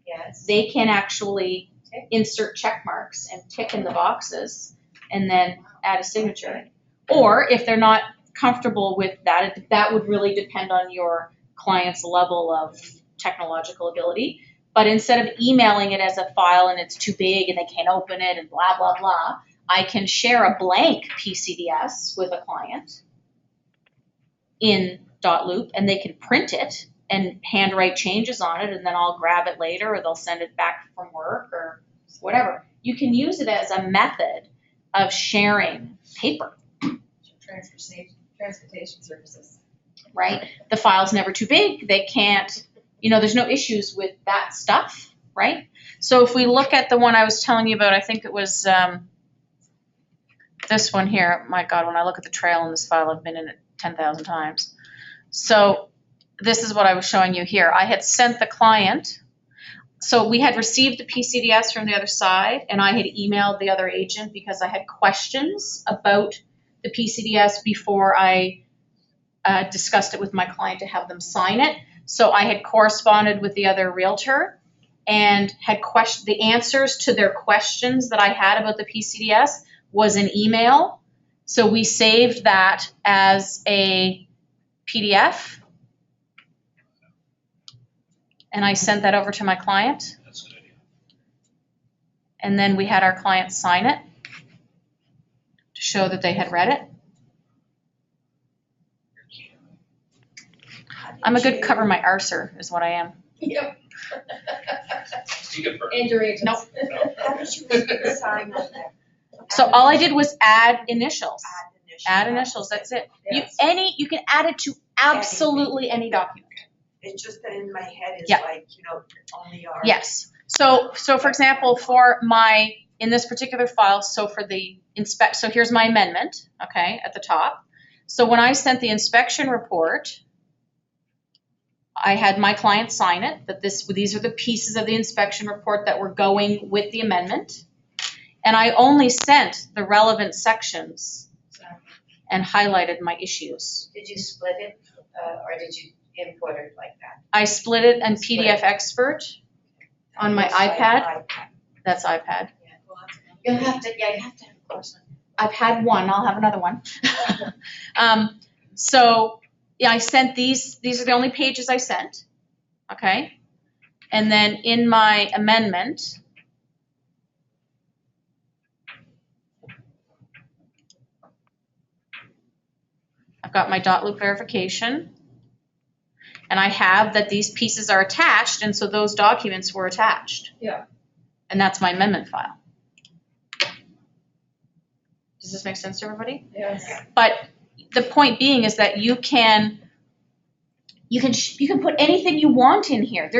Yes. they can actually insert check marks and tick in the boxes and then add a signature. Or if they're not comfortable with that, that would really depend on your client's level of technological ability. But instead of emailing it as a file and it's too big and they can't open it and blah, blah, blah, I can share a blank PCDS with a client in Dotloop, and they can print it and handwrite changes on it, and then I'll grab it later, or they'll send it back from work or whatever. You can use it as a method of sharing paper, Transportation services. right? The file's never too big. They can't, there's no issues with that stuff, right? So if we look at the one I was telling you about, I think it was this one here. My God, when I look at the trail in this file, I've been in it 10,000 times. So this is what I was showing you here. I had sent the client, so we had received the PCDS from the other side, and I had emailed the other agent because I had questions about the PCDS before I discussed it with my client to have them sign it. So I had corresponded with the other realtor and had the answers to their questions that I had about the PCDS was an email. So we saved that as a PDF, and I sent that over to my client. That's a good idea. And then we had our client sign it to show that they had read it. I'm a good cover my arser, is what I am. Yep. You get first. And your agents. Nope. how did you sign on there? So all I did was add initials. Add initials. Add initials, that's it. Yes. You can add it to absolutely any document. It's just that in my head it's Yeah. like, only our. Yes. So for example, in this particular file, so for the so here's my amendment, okay, at the top. So when I sent the inspection report, I had my client sign it, that these are the pieces of the inspection report that were going with the amendment. And I only sent the relevant sections and highlighted my issues. Did you split it, or did you import it like that? I split it in PDF Expert on my iPad. That's iPad. You have to have a course. I've had one, I'll have another one. So, yeah, I sent these are the only pages I sent, okay? And then in my amendment, I've got my dot loop verification, and I have that these pieces are attached, and so those documents were attached. Yeah. And that's my amendment file. Does this make sense to everybody? Yes. But the point being is that you can put anything you want in here.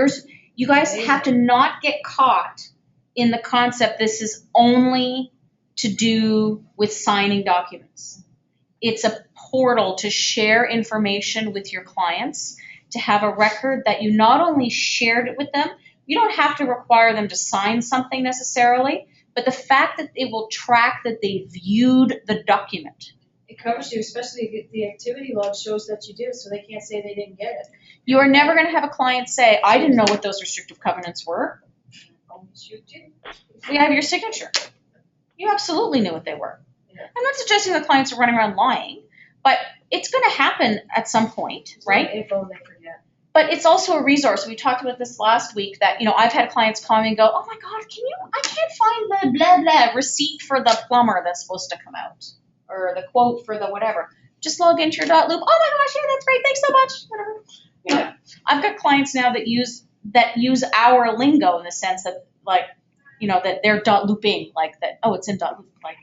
You guys have to not get caught in the concept this is only to do with signing documents. It's a portal to share information with your clients, to have a record that you not only shared it with them, you don't have to require them to sign something necessarily, but the fact that it will track that they viewed the document. It covers you, especially if the activity log shows that you did, so they can't say they didn't get it. You are never going to have a client say, I didn't know what those restrictive covenants were. You did. We have your signature. You absolutely knew what they were. Yeah. I'm not suggesting the clients are running around lying, but it's going to happen at some point, right? Info they forget. But it's also a resource. We talked about this last week that, I've had clients call me and go, oh my God, I can't find the blah, blah receipt for the plumber that's supposed to come out, or the quote for the whatever. Just log into your dot loop. Oh my gosh, yeah, that's great. Thanks so much. Whatever. I've got clients now that use our lingo in the sense that, like, that they're dot looping, like that. Oh, it's in dot loop. Like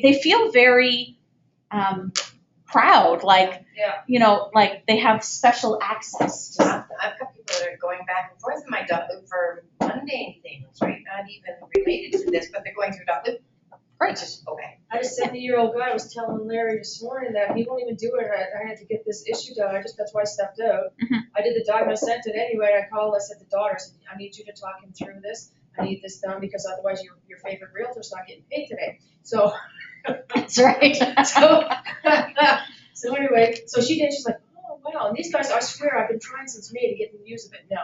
they feel very proud, like like they have special access. I've got people that are going back and forth in my dot loop for mundane things, right? Not even related to this, but they're going through dot loop. Great. Just okay. I had a 70-year-old guy was telling Larry this morning that he won't even do it. I had to get this issue done. That's why I stepped out. Mhm. I did the document, I sent it anyway. I called, I said to daughter, I said, I need you to talk him through this. I need this done because otherwise your favorite realtor's not getting paid today. So That's right. so anyway, so she did, she's like, oh wow, and these guys, I swear, I've been trying since May to get them to use it. No.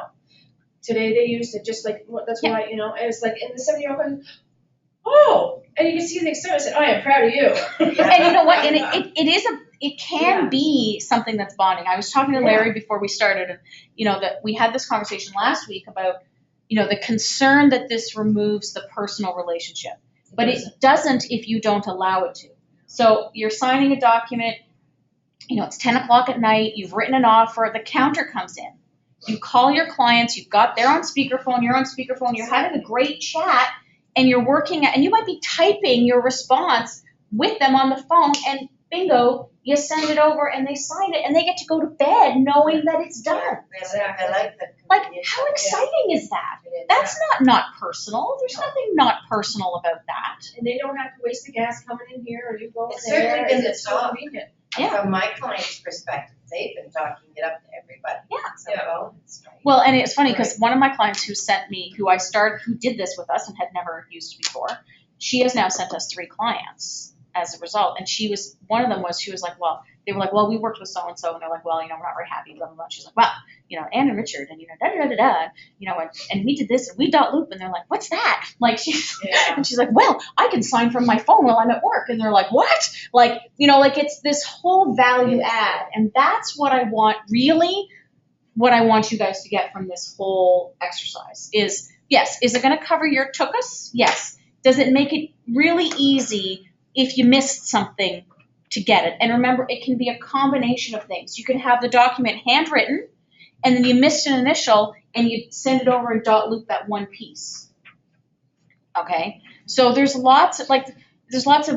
Today they used it just like, that's why, and it's like, and the 70-year-old guy, oh, and you can see the excitement. I said, I am proud of you. And you know what? And it can be something that's bonding. I was talking to Larry before we started, and that we had this conversation last week about, the concern that this removes the personal relationship. But it doesn't if you don't allow it to. So you're signing a document, it's 10 o'clock at night, you've written an offer, the counter comes in. You call your clients, they're on speakerphone, you're on speakerphone, you're having a great chat, and you're working and you might be typing your response with them on the phone, and bingo, you send it over and they sign it and they get to go to bed knowing that it's done. I like that. Like, how exciting is that? That's not personal. There's nothing not personal about that. And they don't have to waste the gas coming in here or you go It's there. certainly been the It's so talk. convenient. Yeah. From my client's perspective, they've been talking it up to everybody. Yeah. So, well, it's right. Well, and it's funny because one of my clients who did this with us and had never used it before, she has now sent us 3 clients as a result. And she was like, they were like, well, we worked with so-and-so, and they're like, well, we're not very happy, blah, blah, blah. She's like, well, Ann and Richard, and, and we did this, and we dot loop, and they're like, what's that? Like, and she's like, well, I can sign from my phone while I'm at work, and they're like, what? Like, it's this whole value add, and that's what I want, really, what I want you guys to get from this whole exercise is, yes, is it gonna cover your tuchus? Yes. Does it make it really easy if you missed something to get it? And remember, it can be a combination of things. You can have the document handwritten, and then you missed an initial, and you send it over and dot loop that one piece. Okay? So there's lots of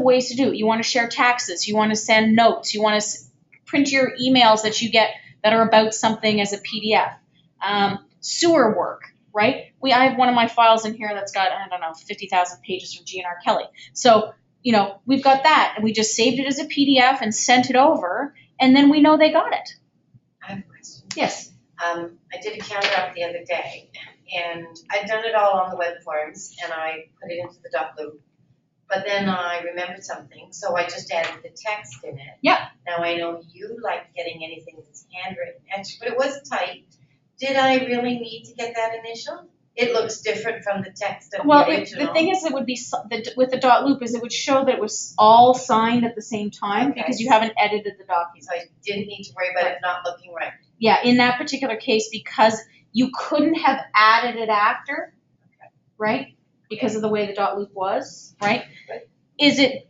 ways to do it. You want to share taxes. You want to send notes. You want to print your emails that you get that are about something as a PDF. Sewer work, right? I have one of my files in here that's got, I don't know, 50,000 pages from GNR Kelly. So, we've got that, and we just saved it as a PDF and sent it over, and then we know they got it. I have a question. Yes. I did a counter up the other day, and I'd done it all on the web forms, and I put it into the .loop. But then I remembered something, so I just added the text in it. Yeah. Now I know you like getting anything that's handwritten extra, but it was typed. Did I really need to get that initial? It looks different from the text of the Well, original. the thing is, it would be, with the dot loop, is it would show that it was all signed at the same time, Okay. because you haven't edited the document. So I didn't need to worry about it not looking right. Yeah, in that particular case, because you couldn't have added it after, right? Because of the way the dot loop was, right? Is it,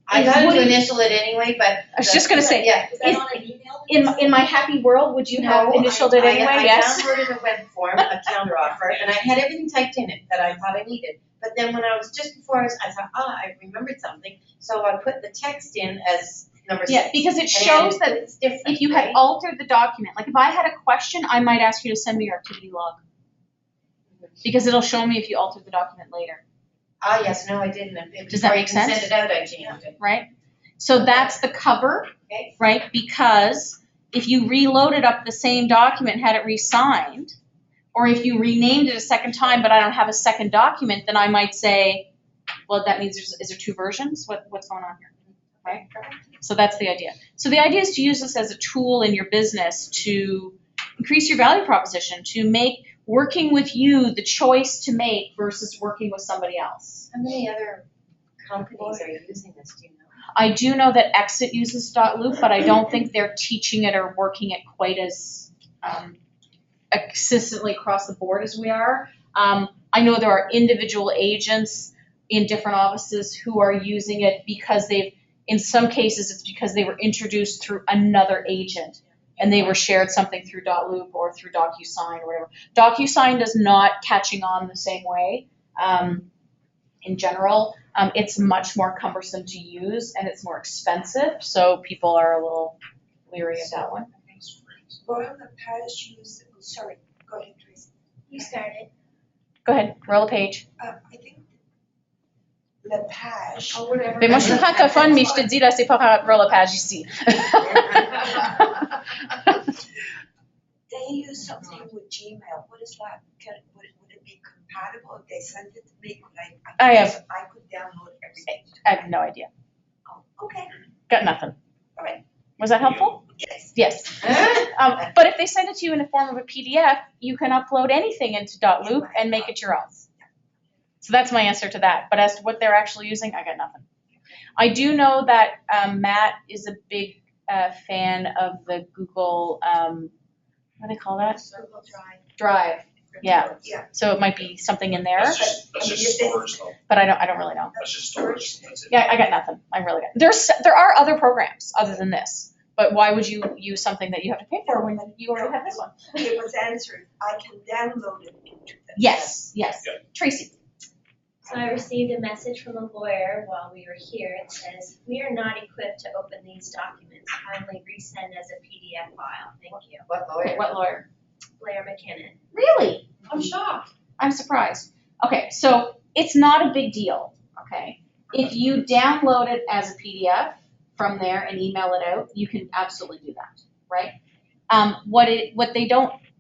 I got would to it- initial it anyway, but. I was just gonna say, Yeah. Is that Is- on an email? in my happy world, would you have initialed it anyway? I Yes? downloaded a web form, a counter offer, and I had everything typed in it that I thought I needed. But then when I was just before, I thought, I remembered something, so I put the text in as number 6. Yeah, because it And shows that it's different, if you had right? altered the document, like if I had a question, I might ask you to send me your activity log. Because it'll show me if you altered the document later, Yes, no, I didn't. Does that Before make you can sense? send it out, I changed it. right? So that's the cover, Okay. right? Because if you reloaded up the same document and had it re-signed, or if you renamed it a second time but I don't have a second document, then I might say, well, that means is there 2 versions? What's going on here, right? So that's the idea. So the idea is to use this as a tool in your business to increase your value proposition, to make working with you the choice to make versus working with somebody else. How many other companies are using this, do you know? I do know that Exit uses .loop, but I don't think they're teaching it or working it quite as consistently across the board as we are. I know there are individual agents in different offices who are using it because in some cases, it's because they were introduced through another agent and they were shared something through .loop or through DocuSign or whatever. DocuSign is not catching on the same way. In general, it's much more cumbersome to use and it's more expensive, so people are a little leery of that one. Royal LePage use, sorry, go ahead, Tracy. You started. Go ahead, roll a page. I think LePage. Oh, whatever. Mais moi, je suis francophone, mais je te dis, là, c'est pas roll a page ici. They use something with Gmail. What is that? Would it be compatible if they sent it to me? Could I could download everything. I have no idea. Oh, okay. Got nothing. All right. Was that helpful? Yes. Yes. But if they send it to you in the form of a PDF, you can upload anything into .loop and make it your own. So that's my answer to that. But as to what they're actually using, I got nothing. I do know that Matt is a big fan of the Google, what do they call that? Google Drive. Drive. Yeah. Yeah. So it might be something in there, That's just storage though. but I don't really know. That's just storage. That's it. Yeah, I got nothing. I really got. There are other programs other than this, but why would you use something that you have to pay for when you already have this one? It was answered. I can download it into the. Yes. Yeah. Tracy. So I received a message from a lawyer while we were here. It says, "We are not equipped to open these documents. Kindly resend as a PDF file. Thank you." What lawyer? What lawyer? Blair McKinnon. Really? I'm shocked. I'm surprised. Okay, so it's not a big deal, okay? If you download it as a PDF from there and email it out, you can absolutely do that, right?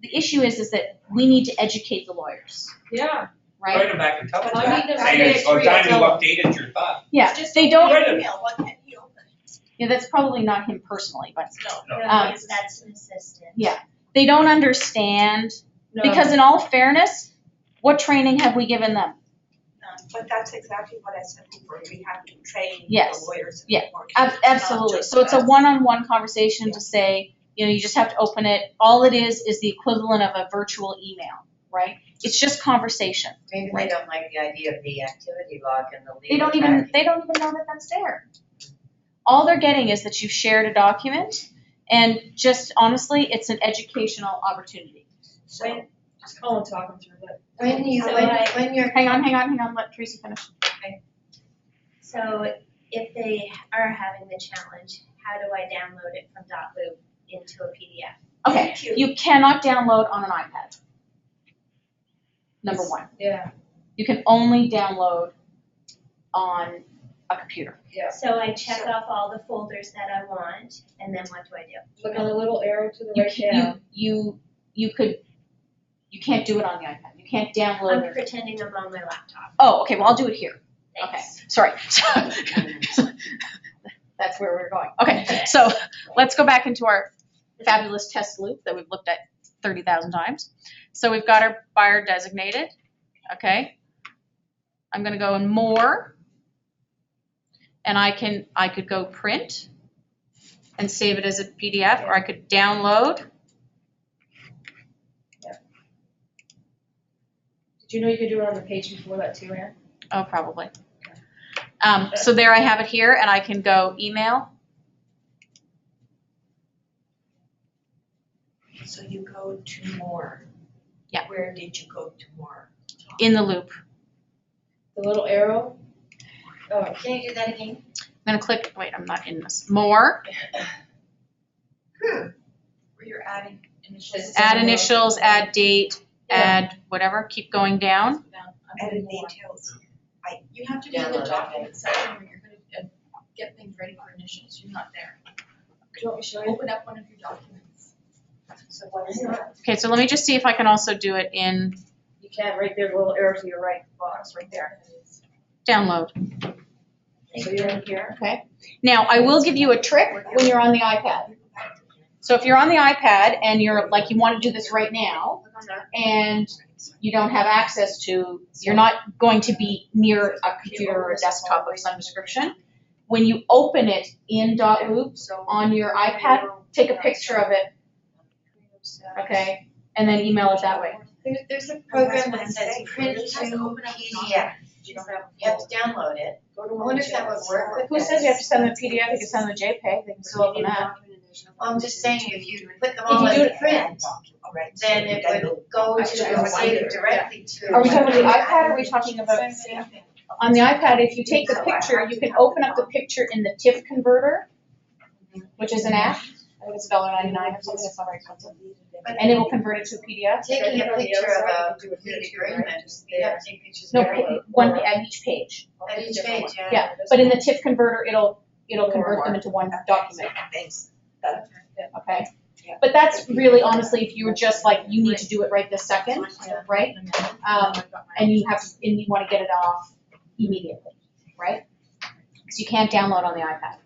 The issue is that we need to educate the lawyers, Yeah. Write right? them back and tell them. I need them to Hey, get it's it about free time to you tell them. updated your thought. Yeah, Just they don't, Write it. Email, why can't he open it? yeah, that's probably not him personally, but No. That's an assistant. Yeah. they don't understand, No. because in all fairness, what training have we given them? But that's exactly what I said before. We have to train the Yes. lawyers. Yeah. It's not Absolutely. just So it's a us. one-on-one conversation to say, you just have to open it. All it is the equivalent of a virtual email, right? It's just conversation. Maybe they don't like the idea of the activity log and the They legal don't even tracking. know that that's there. All they're getting is that you've shared a document, and just honestly, it's an educational opportunity. So, Just call and talk them through it. When you're. Hang on, let Tracy finish. So if they are having the challenge, how do I download it from .loop into a PDF? Okay, Thank you. you cannot download on an iPad. Number one. Yeah, You can only download on a computer. yeah. So I check off all the folders that I want, and then what do I do? Click on the little arrow to the You right can, down. you can't do it on the iPad. You can't download I'm it. pretending I'm on my laptop. Oh, okay, well, I'll do it here. Okay, Thanks. sorry. That's where we're going. Okay, so let's go back into our fabulous test loop that we've looked at 30,000 times. So we've got our buyer designated, okay? I'm gonna go in more, and I could go print and save it as a PDF, or I could download. Did you know you could do it on the page before that too, Ann? Oh, probably. So there I have it here, and I can go email. So you go to more. Yeah. Where did you go to more? In the loop. The little arrow? Oh, Can you do that again? I'm gonna click, wait, I'm not in this. More, Where you're adding initials. add initials, add date, Yeah. add whatever, keep going down. Edit details. You have to be in the Download it. document section where you're gonna get things ready for initials, you're not there. do you want me to show you? Open up one of your documents. So what is that? Okay, so let me just see if I can also do it in You can, right there, the little arrow to your right box, right there. download. So you're in here. Okay. Now, I will give you a trick when you're on the iPad. So if you're on the iPad and you're like, you want to do this right now, and you don't have access to, you're not going to be near a computer or a desktop of some description, when you open it in .loop on your iPad, take a picture of it, okay, and then email it that way. There's a program that says print to PDF. You have to download it. I wonder if that would work with Who this. says you have to send them a PDF? You can send them a JPEG. They can still open that. Well, I'm just saying, if you put them all If you as do a print, then it would go to save it directly to. Are we talking about the iPad or are we talking about? On the iPad, if you take the picture, you can open up the picture in the TIFF converter, which is an app. I think it's $1.99 or something. It's not very expensive. And it will convert it to a PDF. Taking a picture of a complete agreement, you have to take pictures No, of everything. one at each page. At each page, yeah. Yeah, but in the TIFF converter, it'll convert them into one document. Thanks. Okay. But that's really honestly, if you were just like, you need to do it right this second, right? And you want to get it off immediately, right? Because you can't download on the iPad.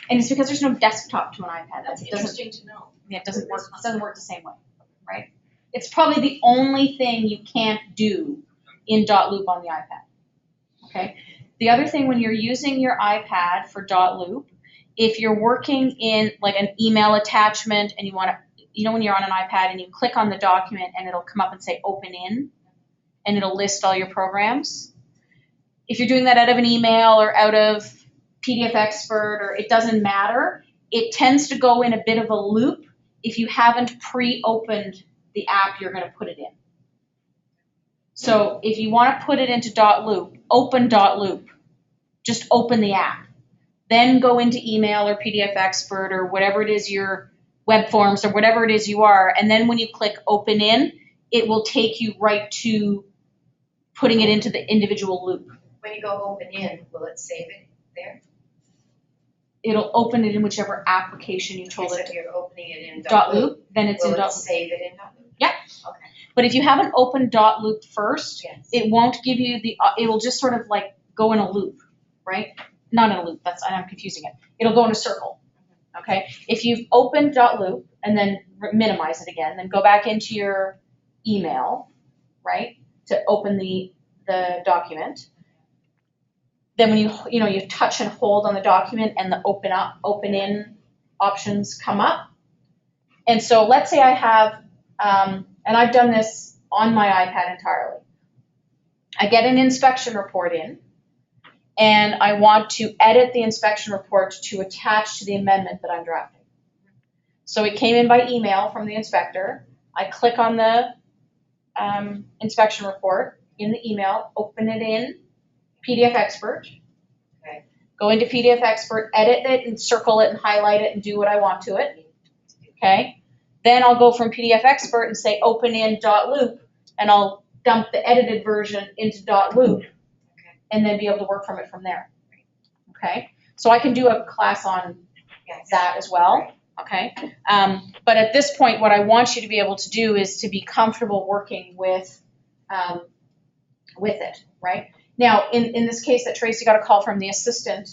And it's because there's no desktop to an iPad. That's It doesn't, interesting to know. yeah, it doesn't work the same way, right? It's probably the only thing you can't do in .loop on the iPad, okay? The other thing when you're using your iPad for .loop, if you're working in like an email attachment and you want to, you know when you're on an iPad and you click on the document and it'll come up and say open in, and it'll list all your programs. If you're doing that out of an email or out of PDF Expert, or it doesn't matter, it tends to go in a bit of a loop if you haven't pre-opened the app you're going to put it in. So if you want to put it into .loop, open .loop, just open the app. Then go into email or PDF Expert or whatever it is, your web forms or whatever it is you are, and then when you click open in, it will take you right to putting it into the individual loop. When you go open in, will it save it there? It'll open it in whichever application you told So it if you're opening it in to. .loop, then it's in will it .loop. save it in .loop? Yep. Okay. But if you haven't opened .loop first, Yes. it won't give you the, it will just sort of like go in a loop, right? Not in a loop, I'm confusing it. It'll go in a circle, okay? If you've opened .loop and then minimize it again, then go back into your email, right? To open the document. Then when you touch and hold on the document and the open in options come up. And so let's say I have, and I've done this on my iPad entirely. I get an inspection report in, and I want to edit the inspection report to attach to the amendment that I'm drafting. So it came in by email from the inspector. I click on the inspection report in the email, open it in PDF Expert. Okay. Go into PDF Expert, edit it and circle it and highlight it and do what I want to it. Okay. Then I'll go from PDF Expert and say open in .loop, and I'll dump the edited version into .loop, and then be able to work from it from there. Okay, so I can do a class on that as well. Okay, but at this point, what I want you to be able to do is to be comfortable working with it, right? Now, in this case that Tracy got a call from the assistant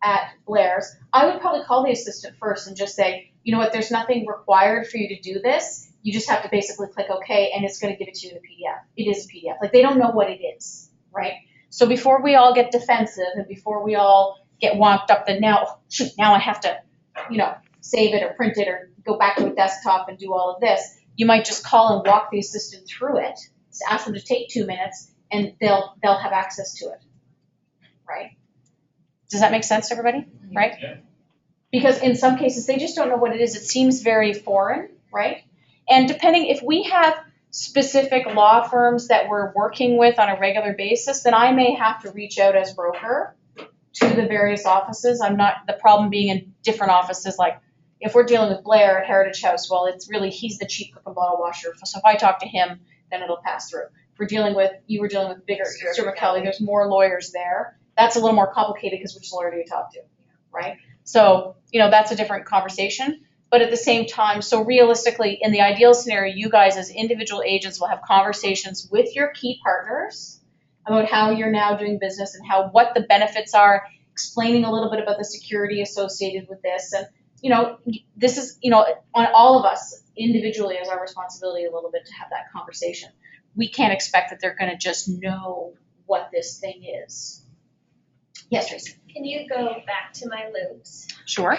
at Blair's, I would probably call the assistant first and just say, you know what, there's nothing required for you to do this. You just have to basically click OK, and it's going to give it to you in a PDF. It is a PDF. Like, they don't know what it is, right? So before we all get defensive and before we all get wonked up that now I have to, save it or print it or go back to a desktop and do all of this, you might just call and walk the assistant through it, ask them to take 2 minutes, and they'll have access to it, right? Does that make sense to everybody, right? Yeah. Because in some cases, they just don't know what it is. It seems very foreign, right? And depending, if we have specific law firms that we're working with on a regular basis, then I may have to reach out as broker to the various offices. I'm not, the problem being in different offices, like if we're dealing with Blair at Heritage House, well, it's really, he's the chief cook and bottle washer. So if I talk to him, then it'll pass through. If you were dealing with bigger, Stuart McKelvey, there's more lawyers there. That's a little more complicated because which lawyer do you talk to, right? So, that's a different conversation. But at the same time, so realistically, in the ideal scenario, you guys as individual agents will have conversations with your key partners about how you're now doing business and what the benefits are, explaining a little bit about the security associated with this. And, this is, on all of us individually as our responsibility a little bit to have that conversation. We can't expect that they're going to just know what this thing is. Yes, Tracy. Can you go back to my loops? Sure.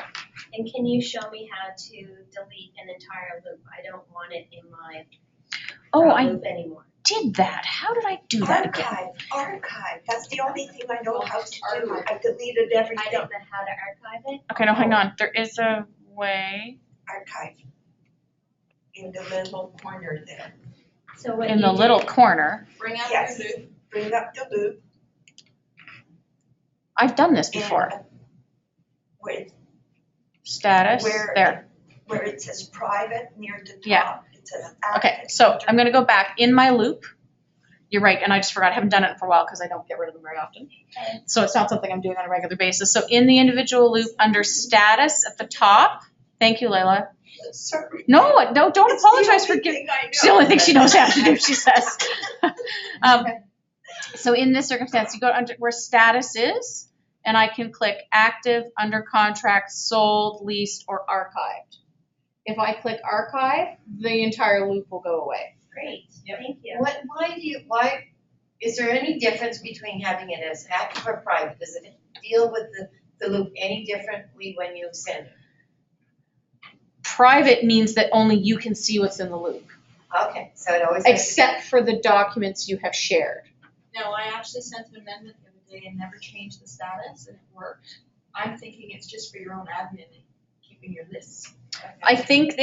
And can you show me how to delete an entire loop? I don't want it in my loop anymore. Did that. How did I do that again? Archive. That's the only thing I know how to do. I deleted everything. I don't know how to archive it. Okay, no, hang on. There is a way. Archive. In the little corner there. So what In the little corner. Bring out Yes. your loop. Bring up the loop. I've done this before. And where Status. Where- There. it says private near the top. Yeah. It says Okay, active. so I'm going to go back in my loop. You're right, and I just forgot. I haven't done it for a while because I don't get rid of them very often. So it's not something I'm doing on a regular basis. So in the individual loop under status at the top. Thank you, Layla. Sorry. No, don't It's the apologize for only giving. thing I It's the know. only thing she knows how to do, she says. So in this circumstance, you go under where status is, and I can click active, under contract, sold, leased, or archived. If I click archive, the entire loop will go away. Great, thank you. Why, is there any difference between having it as active or private? Does it deal with the loop any differently when you send it? Private means that only you can see what's in the loop, Okay, so it always has to be. except for the documents you have shared. No, I actually sent an amendment the other day and never changed the status, and it worked. I'm thinking it's just for your own admin and keeping your lists. I think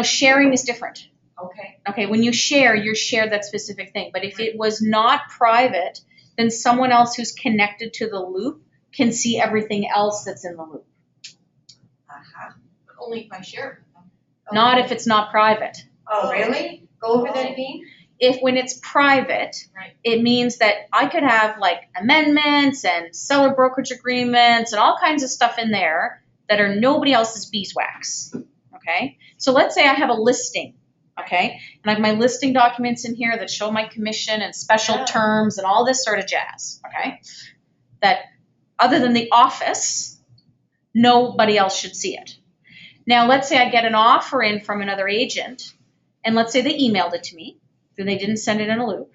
sharing is different. Okay. Okay, when you share, you're shared that specific thing. But if it was not private, then someone else who's connected to the loop can see everything else that's in the loop. Uh-huh. But only if I share it with them. Not if it's not private. Oh, really? Go over that again? When it's private, Right. it means that I could have like amendments and seller brokerage agreements and all kinds of stuff in there that are nobody else's beeswax. Okay? So let's say I have a listing. Okay? And I have my listing documents in here that show my commission and special terms and all this sort of jazz. Okay? That other than the office, nobody else should see it. Now, let's say I get an offer in from another agent, and let's say they emailed it to me, then they didn't send it in a loop.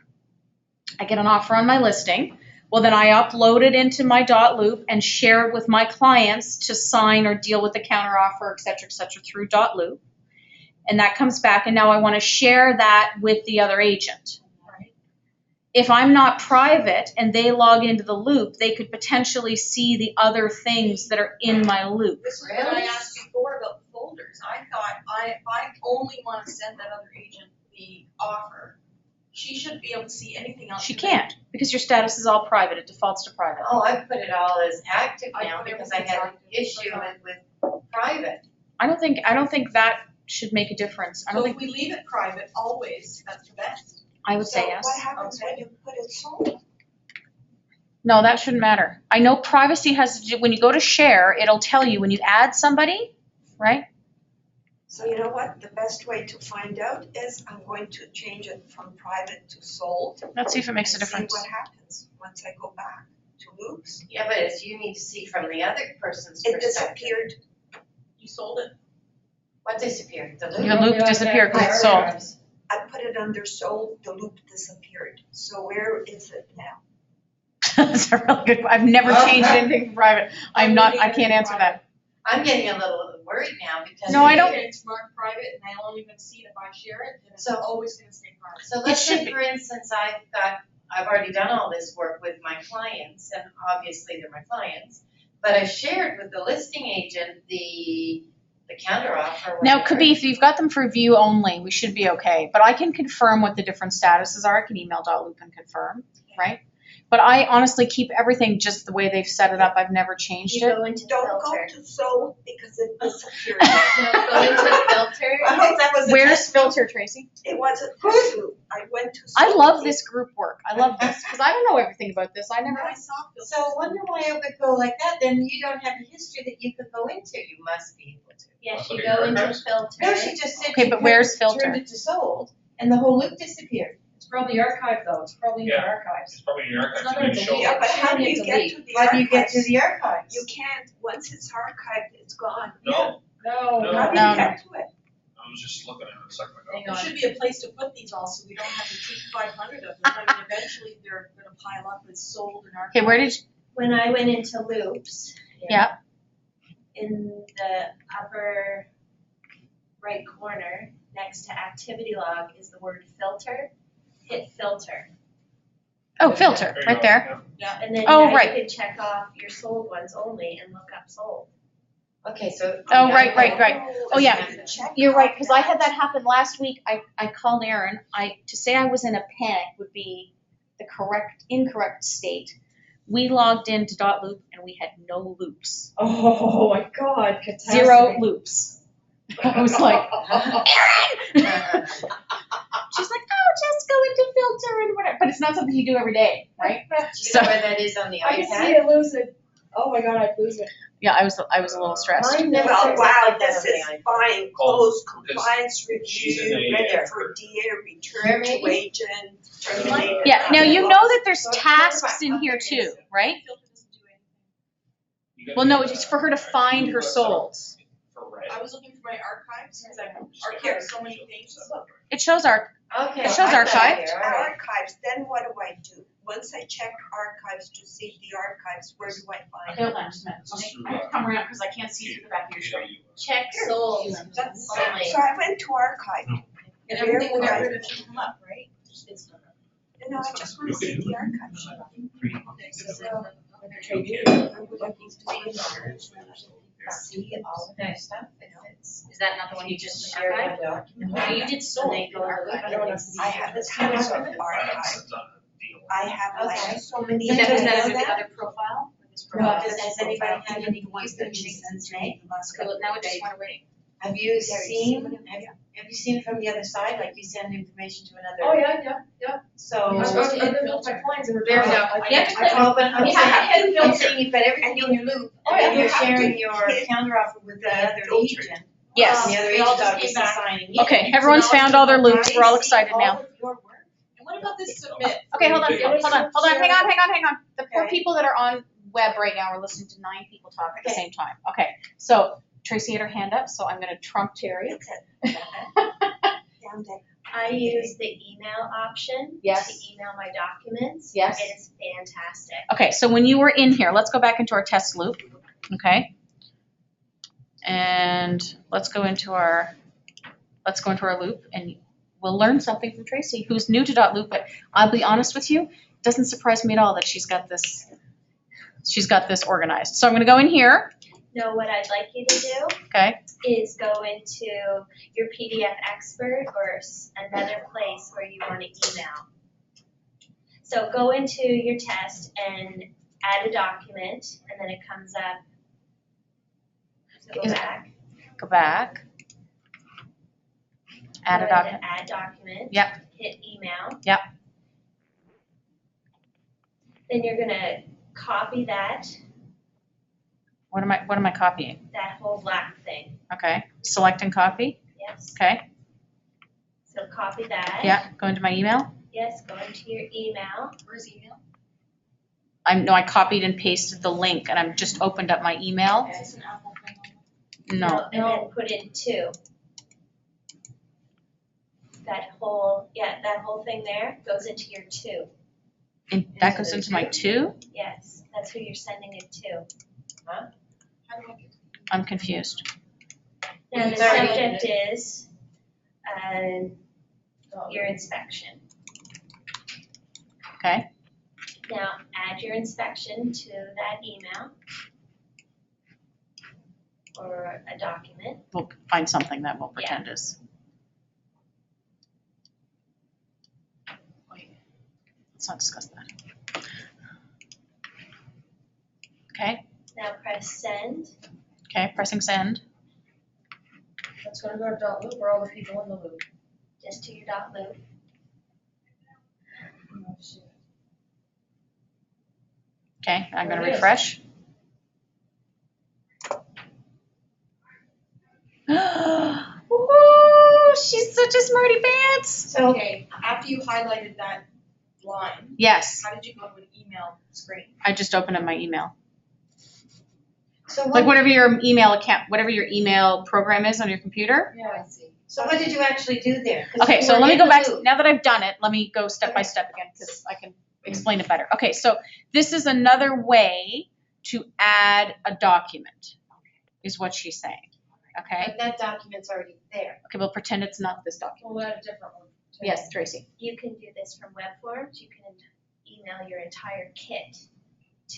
I get an offer on my listing. Well, then I upload it into my .loop and share it with my clients to sign or deal with the counteroffer, et cetera, through .loop. And that comes back, and now I want to share that with the other agent. Right. If I'm not private and they log into the loop, they could potentially see the other things that are in my loop. This is what I asked before about the folders. I thought if I only want to send that other agent the offer, she shouldn't be able to see anything else. She can't, because your status is all private. It defaults to private. Oh, I put it all as active I now put because I everything had an active. issue with private. I don't think that should make a difference. I So don't if think, we leave it private always, that's the best. I would say So yes. what happens when you put it sold? No, that shouldn't matter. I know privacy has to do, when you go to share, it'll tell you when you add somebody, right? So you know what, the best way to find out is I'm going to change it from private to sold. Let's see if it makes a and difference. see what happens once I go back to Loops. Yeah, but it's, you need to see from the other person's It perspective. disappeared. You sold it. What disappeared? The Your loop? loop disappeared because it's sold. I put it under sold, the loop disappeared. So where is it now? That's a really good, I've never changed anything from private. I can't answer that. I'm getting a little worried now because. No, I don't- It's marked private and I'll only even see it if I share it, then it's So- always gonna stay private. So let's should say, be. for instance, I've already done all this work with my clients, and obviously they're my clients, but I shared with the listing agent the counter offer. Now, it could be if you've got them for view only, we should be okay. But I can confirm what the different statuses are. I can email .loop and confirm, right? But I honestly keep everything just the way they've set it up. I've never changed You it. go into Don't go filter. to sold because it disappeared. No, go into filter. I hope that was a Where's test. filter, Tracy? It was a test loop. I went to I sold. love this group work. I love this because I don't know everything about this. I never. I saw filters. So I wonder why it would go like that, then you don't have a history that you could go into, you must be able to. Yes, you Okay, go into archives? filter. No, she just said Okay, she but where's filter? turned it to sold, and the whole loop disappeared. It's probably archived though, it's probably in the Yeah. archives. It's probably in your archives, It's not you need to gonna show. delete Yeah, but how do Shouldn't you it get delete? to the How do you get to archives? the archives? You can't, once it's archived, it's gone. No, No, No. How do No, you get to it? I was just looking at it a second ago. hang There on. should be a place to put these all, so we don't have to keep 500 of them. I mean, eventually they're gonna pile up as sold and archived. Okay, where did you, When I went into loops. Yeah. In the upper right corner, next to activity log is the word filter. Hit filter. oh, filter, you right go. there. And then Oh, now right. you can check off your sold ones only and look up sold. Okay, so. Oh, right. Oh, yeah. You check You're right, off because I had that happen last week. I called Aaron. To say I was in a panic would be the incorrect state. We logged into .loop and we had no loops. Oh my god, catastrophe. 0 loops. I was like, Aaron! she's like, oh, just go into filter and whatever. But it's not something you do every day, right? Do you know where that is on the I can see iPad? it lose it. Oh my god, I'd lose it. Yeah, I was a little stressed. Mine never Well, says wow, that like this that. is fine, Oh, close because compliance she's in review, a- ready for DA, return to agent, terminated. Yeah, now you know that there's So tasks in here okay, too, right? Filter doesn't do anything. You gotta Well, no, get, it's for her to find her solds. For red. I was looking for my archives, because I've Just gotta archived get so many it. things. It shows our, Okay. It shows I got it archived. here, all right. Archives, then what do I do? Once I check archives to see the archives, where do I find hold it? on just a minute. I have to come around because I can't see through the back of your screen. Check sold That's, only. so I went to archive, And everything Where we got would I- rid of should come up, right? and I just want to see the archives. See all of that stuff, if it's. Is that not the one you just shared shared? my document. No, you did sold. And they go to I don't know. I have a ton of archives. That's a deal. I have Okay. like so many. Is that Does that under the that? other profile? Or this No, profile? has anybody had any ones that she sends me? Okay, look, now it just went away. Have you seen, have you seen it from the other side, like you send information to Oh, another? yeah. So. I've built my clients and There we go. I You have to click. Oh, but I'm You have to saying, hit I'm filter. saying you've got everything in your loop, Oh, and yeah, then you're you have to sharing your hit counter offer with the other filter. agent. Yes. And the other They all agent just obviously came back. signing in. Okay, everyone's So now found all their loops. I We're all see excited all now. of your work. And what about this submit? Okay, hold on. Okay. Hang on. The poor Okay. people that are on web right now are listening to 9 people talk at the Okay. same time. Okay, so Tracy had her hand up, so I'm gonna trump Terry. Down there. I use the email option Yes. to email my documents. Yes. It's fantastic. Okay, so when you were in here, let's go back into our test loop, okay? And let's go into our loop and we'll learn something from Tracy, who's new to .loop, but I'll be honest with you, it doesn't surprise me at all that she's got this organized. So I'm gonna go in here, No, what I'd like you to do okay? is go into your PDF expert or another place where you want to email. So go into your test and add a document, and then it comes up. So go Is- back. Go back. Add a Go into document. Add document. Yep. Hit email. Yep. Then you're gonna copy that What am I copying? whole black thing, Okay, select and copy, yes? okay, So copy that. yeah, go into my email. Yes, go into your email. Where's email? I copied and pasted the link and I've just opened up my email. Is this an Apple thing? No, And then put in 2. That whole thing there goes into your 2. and that goes into my 2? Yes, that's who you're sending it to. How do I get? I'm confused. Now the It's already subject is, your inspection. Okay, Now add your inspection to that email or a document. we'll find something that we'll pretend is. Wait, let's not discuss that. Okay, Now press send. okay, pressing send. That's gonna go to dot loop or all the people in the loop. Just to your dot loop. Oh, shit. Okay, I'm gonna There it is. refresh. Woo, she's such a smarty pants. So, Okay, after you highlighted that line, Yes, how did you go to an email screen? I just opened up my email. so Like what, whatever your email account, whatever your email program is on your computer. Yeah, I see. so what did you actually do there? 'Cause Okay, you so were let me in go the back, loop. now that I've done it, let me go step by step again, because I can explain it better. Okay, so this is another way to add a document, is what she's saying, okay? But that document's already there. Okay, we'll pretend it's not this document. We'll add a different one. too. Yes, Tracy. You can do this from web forms. You can email your entire kit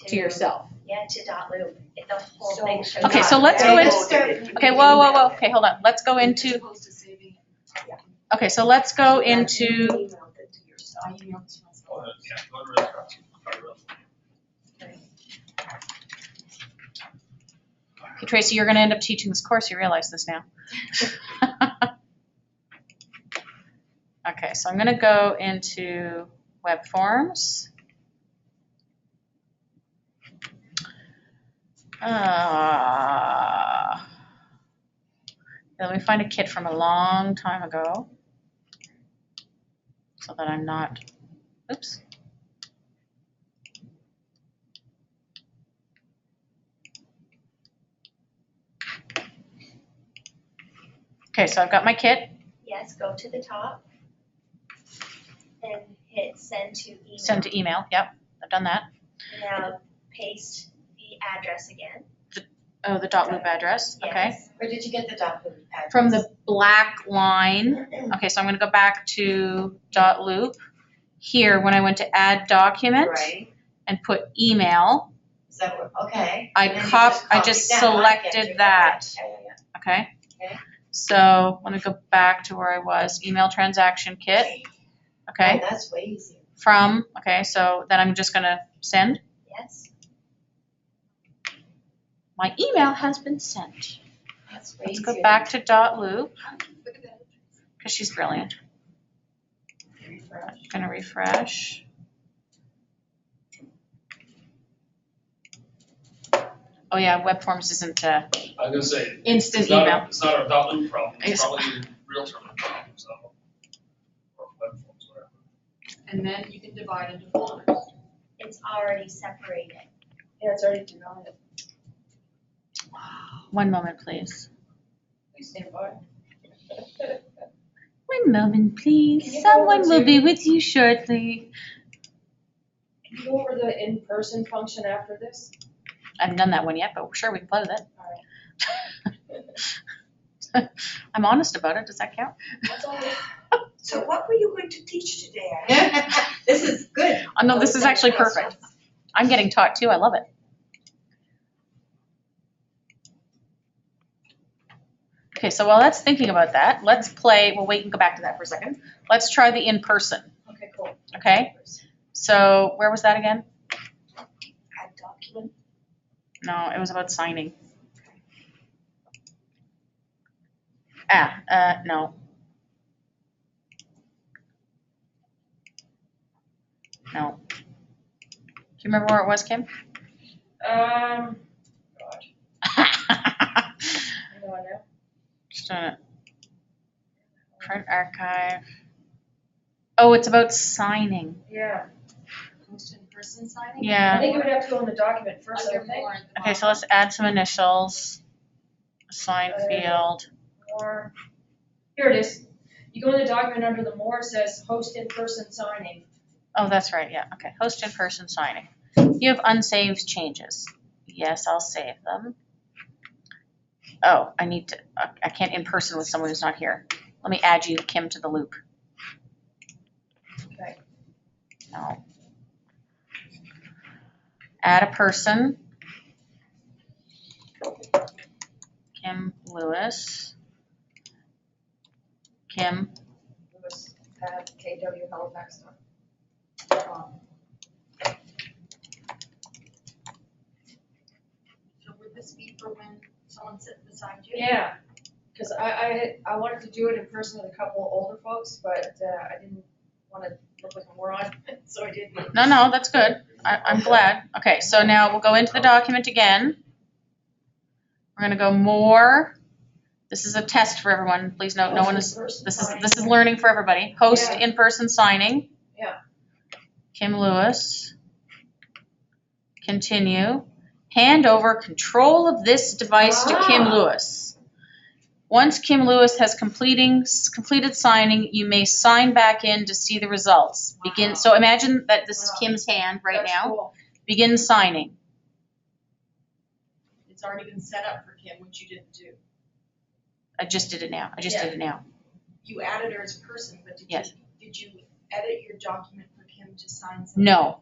To yourself. Yeah, to dot loop. The whole So- thing shows Okay, up. so let's go Let's into, start. okay, whoa, okay, hold on, let's go As into, opposed to saving it. okay, so let's go into, Emailed it to yourself. I emailed it to myself. Oh, yeah, go to the- okay, Tracy, you're gonna end up teaching this course, you realize this now. Okay, so I'm gonna go into web forms. Let me find a kit from a long time ago. So that I'm not, oops. Okay, so I've got my kit, Yes, go to the top and hit send to email. send to email, yep, I've done that. Now paste the address again. Oh, the dot loop address, okay. Yes. Where did you get the document address? From the black line, okay, so I'm gonna go back to dot loop. Here, when I went to add document Right, and put email, is that what, okay. I And then you I copied just that. I selected get you. that. Okay, yeah, okay? Okay. So let me go back to where I was, email transaction kit, yeah. okay? Oh, that's way easier. From, okay, so then I'm just gonna send. Yes. My email has been sent. That's way Let's easier. go back to dot loop, Look at that. because she's brilliant. Refresh. Gonna refresh. Oh yeah, web forms isn't I was gonna say. instant it's not a- email. It's not a dot loop problem, it's It's- probably a real term problem, so. Or web forms, whatever. And then you can divide into folders. It's already separated. Yeah, it's already divided. One moment, please. Please stand by. One moment, please. Can you go Someone over will to- be with you shortly. Can you go over the in-person function after this? I haven't done that one yet, but sure, we can play with it. I'm honest about it. Does that count? That's all. So what were you going to teach today? This is good. Oh, no, this is actually perfect. I'm getting taught too. I love it. Okay, so while that's thinking about that, let's play, we'll wait and go back to that for a second. Let's try the in-person, Okay, cool. okay? So where was that again? Add document. No, it was about signing. No. No. Do you remember where it was, Kim? God, I don't know. Just on it. Print archive. Oh, it's about signing. Yeah, Post in person signing? I Yeah. think it would have to go in the document first, I Under think. more at the Okay, so bottom. let's add some initials. Assign field. More, here it is. You go in the document under the more, it says host in-person signing. Oh, that's right, yeah, okay. Host in-person signing. You have unsaved changes. Yes, I'll save them. Oh, I need to, I can't in person with someone who's not here. Let me add you, Kim, to the loop. Okay. No. Add a person. Kim Lewis. Kim. Lewis at kwhalifax.com. So would this be for when someone's sitting beside you? Yeah, because I wanted to do it in person with a couple of older folks, but I didn't want to look like a moron, so I didn't. No, that's good. I'm glad. Okay, so now we'll go into the document again. We're gonna go more. This is a test for everyone. Please note, no one is, this is learning for everybody. Host Yeah. in-person signing. Yeah. Kim Lewis. Continue. Hand over control of this device to Kim Lewis. Once Kim Lewis has completed signing, you may sign back in to see the results. Begin. So imagine that this is Kim's hand right That's now. cool. Begin signing. It's already been set up for Kim, which you didn't do. I just did it now. You added her as a person, but Yes. did you edit your document for Kim to sign something? No,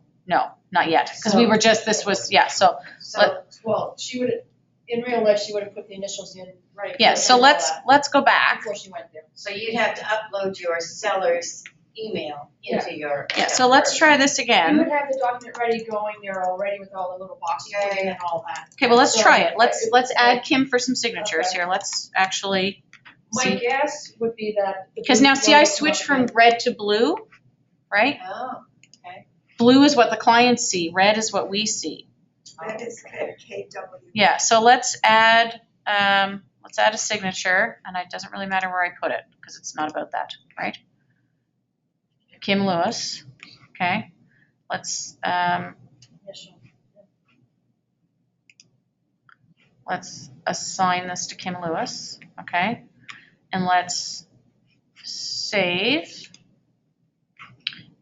not yet. Because we were just, this was, yeah, so, So, well, she would have, in real life, she would have put the initials in, right? yeah, so and all that let's go back. Before she went there. So you'd have to upload your seller's email into your. Yeah, so let's try this You again. would have the document ready going there already with all the little boxes put in and all that. Okay, well, let's So, try it. Let's it's- add Kim for some signatures Okay. here. Let's actually My see. guess would be that. the Because blue now, see, I one will switched come from up red to blue, right? Oh, Blue is what the clients see, red is what we see. That is KW. Yeah, so let's add a signature, and it doesn't really matter where I put it, because it's not about that, right? Kim Lewis, okay. Let's initial. assign this to Kim Lewis, okay? And let's save.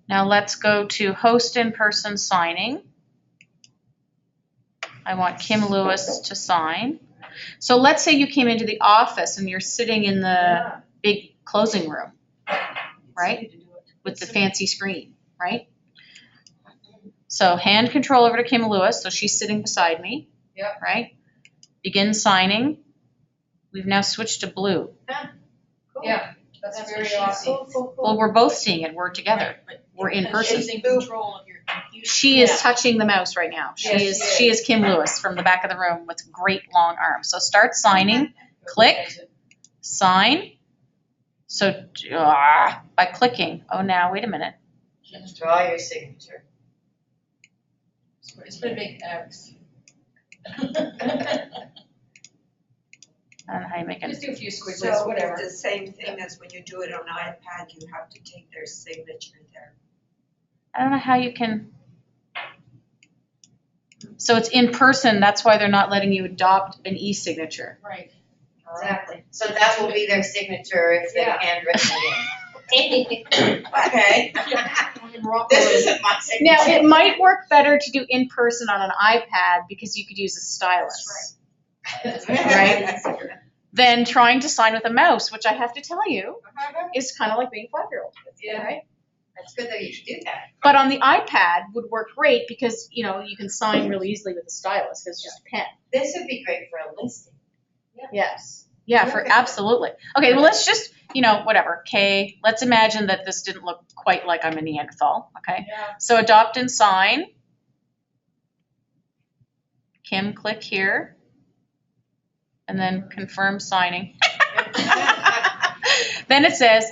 Now let's go to host in-person signing. I want Kim Lewis to sign. So let's say you came into the office and you're sitting in the big closing room, right? With the fancy screen, right? So hand control over to Kim Lewis, so she's sitting beside me. Yep. Right? Begin signing. We've now switched to blue. Cool. Yeah, that's That's very what she awesome. sees. Well, we're both seeing it, we're together. Right, but We're in because person. she's in control of your computer. She is Yeah. touching the mouse right now. Yes, She is Kim Lewis from the back of the room with great long arms. So start signing, click, sign. So by clicking, oh now, wait a minute. draw your signature. It's been a big X. I don't know how you make Just it. do a few squiggles, So whatever. it's the same thing as when you do it on iPad, you have to take their signature there. I don't know how you can. So it's in person, that's why they're not letting you adopt an e-signature. Right. Exactly. So that will be their signature if they've Yeah. handwritten it. Okay. This isn't my signature. Now, it might work better to do in person on an iPad because you could use a stylus. Right? Than trying to sign with a mouse, which I have to tell you is kind of like being a 5-year-old. Yeah. Right? That's good that you should do that. But on the iPad would work great because, you know, you can sign really easily with a stylus because it's just a pen. This would be great for a listing. Yes. Yeah, for absolutely. Okay, well, let's just, you know, whatever. Okay, let's imagine that this didn't look quite like I'm a Neanderthal. Okay. Yeah. So adopt and sign. Kim, click here. And then confirm signing. Then it says,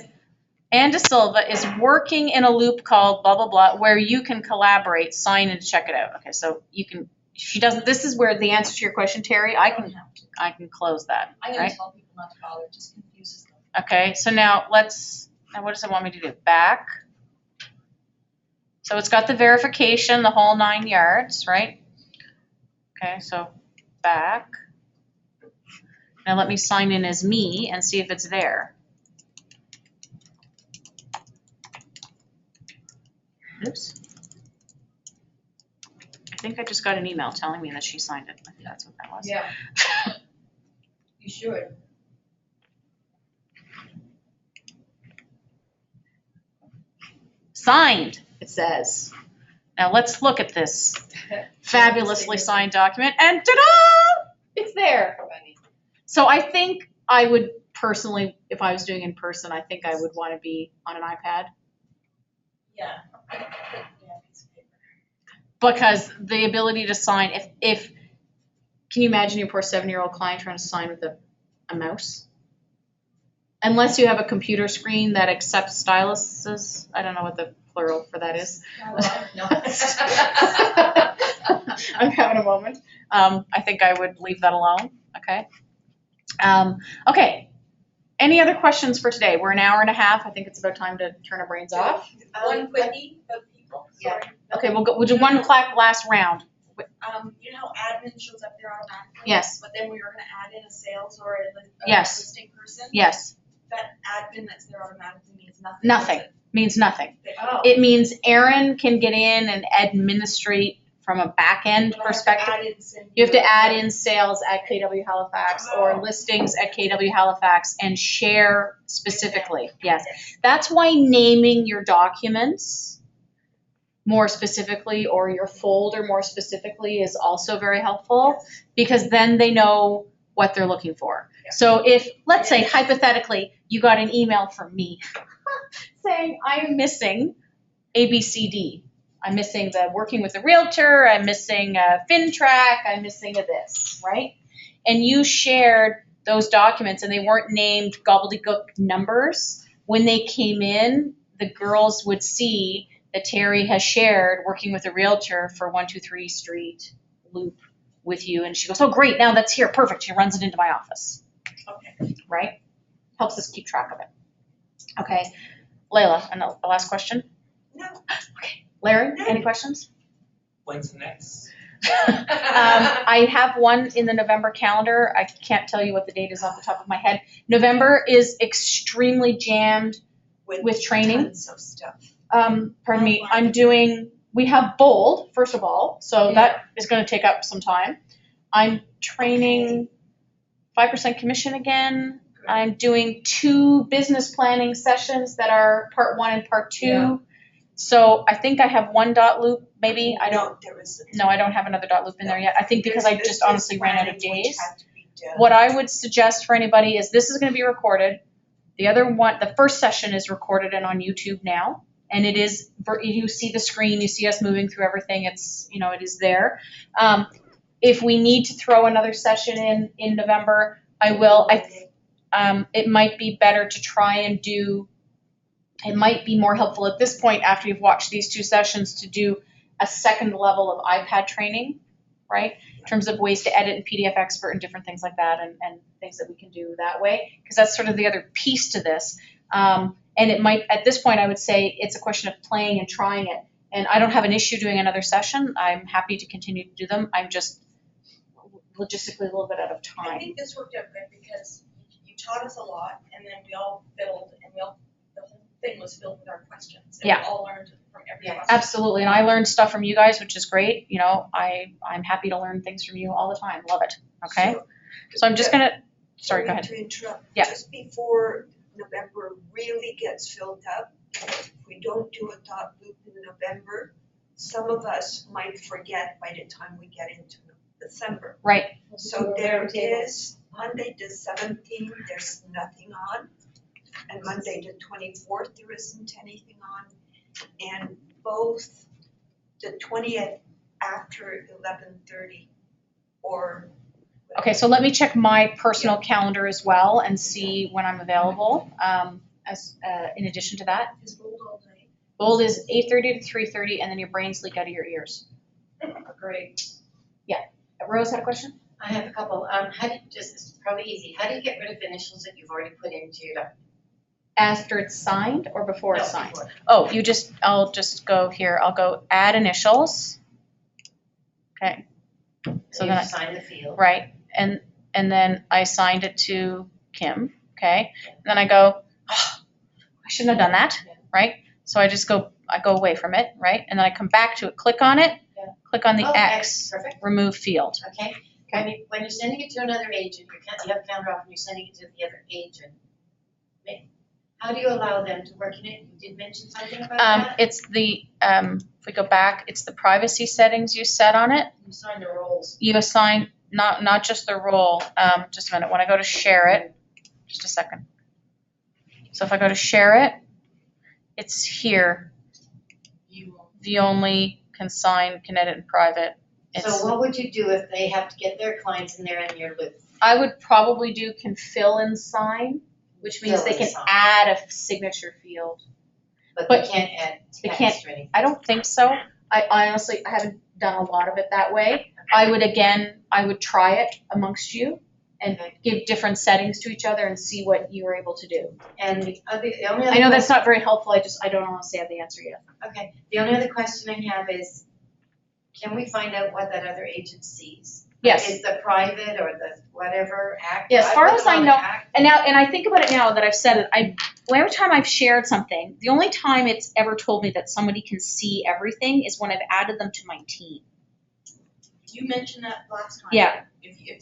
Ann De Silva is working in a loop called blah, blah, blah, where you can collaborate, sign and check it out. Okay, so you can, she doesn't, this is where the answer to your question, Terry, I can close that, I'm gonna right? tell people not to bother, it just confuses them. Okay, so now what does it want me to do? Back. So it's got the verification, the whole 9 yards, right? Okay, so back. Now let me sign in as me and see if it's there. Oops. I think I just got an email telling me that she signed it. I think that's what that was. Yeah. You should. Signed, it says. Now let's look at this fabulously signed document and ta-da! It's there. So I think I would personally, if I was doing in person, I think I would want to be on an iPad. Yeah. Because the ability to sign, if can you imagine your poor 7-year-old client trying to sign with a mouse? Unless you have a computer screen that accepts styluses. I don't know what the plural for that is. I'm having a moment. I think I would leave that alone, okay? Okay, any other questions for today? We're an hour and a half. I think it's about time to turn our brains off. One quickie of people, Yeah. sorry. Okay, we'll do one last round. You know how admin shows up there automatically? Yes. But then we were gonna add in a sales or a Yes. listing person? Yes, That admin that's there automatically means nothing. Nothing. does it? means nothing. Oh. It means Erin can get in and administrate from a back end But I have to perspective. add in Cindy You have to or- add in sales at KW Halifax or listings at KW Halifax and share specifically. Yes. That's why naming your documents more specifically or your folder more specifically is also very helpful because then they know what they're looking for. Yeah. So if, let's say hypothetically, you got an email from me saying I'm missing ABCD. I'm missing the working with a realtor, I'm missing a FinTrack, I'm missing a this, right? And you shared those documents and they weren't named gobbledygook numbers. When they came in, the girls would see that Terry has shared working with a realtor for 123 Street Loop with you. And she goes, oh great, now that's here, perfect. She runs it into my office, Okay. right? Helps us keep track of it. Okay, Layla, and the last question? No. Okay, Larry, any questions? When's the next? I have one in the November calendar. I can't tell you what the date is off the top of my head. November is extremely jammed with training. Tons of stuff. Pardon me, we have Bold, first of all, so that is gonna take up some time. I'm training 5% commission again. I'm doing 2 business planning sessions that are part 1 and part 2. Yeah. So I think I have 1 dot loop, maybe, I don't have another dot loop in there yet. I think because I just honestly ran out of days. What I would suggest for anybody is this is gonna be recorded. The first session is recorded and on YouTube now. And it is, you see the screen, you see us moving through everything, it's, it is there. If we need to throw another session in November, I will. It might be better to try and it might be more helpful at this point after you've watched these 2 sessions to do a second level of iPad training, right? In terms of ways to edit in PDF Expert and different things like that and things that we can do that way, because that's sort of the other piece to this. And it might, at this point, I would say it's a question of playing and trying it. And I don't have an issue doing another session. I'm happy to continue to do them. I'm just logistically a little bit out of I time. think this worked out good because you taught us a lot and then we all fiddled and the whole thing was filled with our questions. And Yeah. we all learned from every Yeah. question. Absolutely, and I learned stuff from you guys, which is great. I'm happy to learn things from you all the time. Love it. Okay, so I'm just gonna. Sorry, go ahead. To interrupt. Yeah. Just before November really gets filled up, if we don't do a dot loop in November, some of us might forget by the time we get into December. Right. So there is Monday the 17th, there's nothing on. And Monday the 24th, there isn't anything on. And both the 20th after 11:30 or. Okay, so let me check my personal calendar as well and see when I'm available. as, in addition to that. Is bold all day? Bold is 8:30 to 3:30, and then your brains leak out of your ears. Great. Rose had a question? I have a couple. How do you, just, this is probably easy. How do you get rid of initials that you've already put into your document? After it's signed or before it's No, signed? before. Oh, I'll just go here, I'll go add initials. Okay. So then you I, sign the field. right, and then I signed it to Kim, okay? Then I go, oh, I shouldn't have done that, right? So I go away from it, right? And then I come back to it, click on it, Yeah. click on the Oh, X, perfect. remove field. Okay. When you're sending it to another agent, you have counter offer and you're sending it to the other agent. How do you allow them to work in it? You did mention something about that. It's the, if we go back, it's the privacy settings you set on it. You sign the roles. You assign not just the role, just a minute, when I go to share it, just a second. So if I go to share it, it's here, view only, can sign, can edit in private. So what would you do if they have to get their clients in there in your loop? I would probably do can fill and sign, which means Fill they and can sign. add a signature field. But But they can't add they text or anything. I don't think so. I honestly, I haven't done a lot of it that way. I would try it amongst you and give different settings to each other and see what you were able to do. And the only other I know that's not very helpful, I don't honestly have the answer yet. Okay, the only other question I have is, can we find out what that other agent sees? Yes. Is the private or the whatever act? Yeah, as far put as them I on know- act. And I think about it now that I've said it, every time I've shared something, the only time it's ever told me that somebody can see everything is when I've added them to my team. You mentioned that last time. Yeah. If you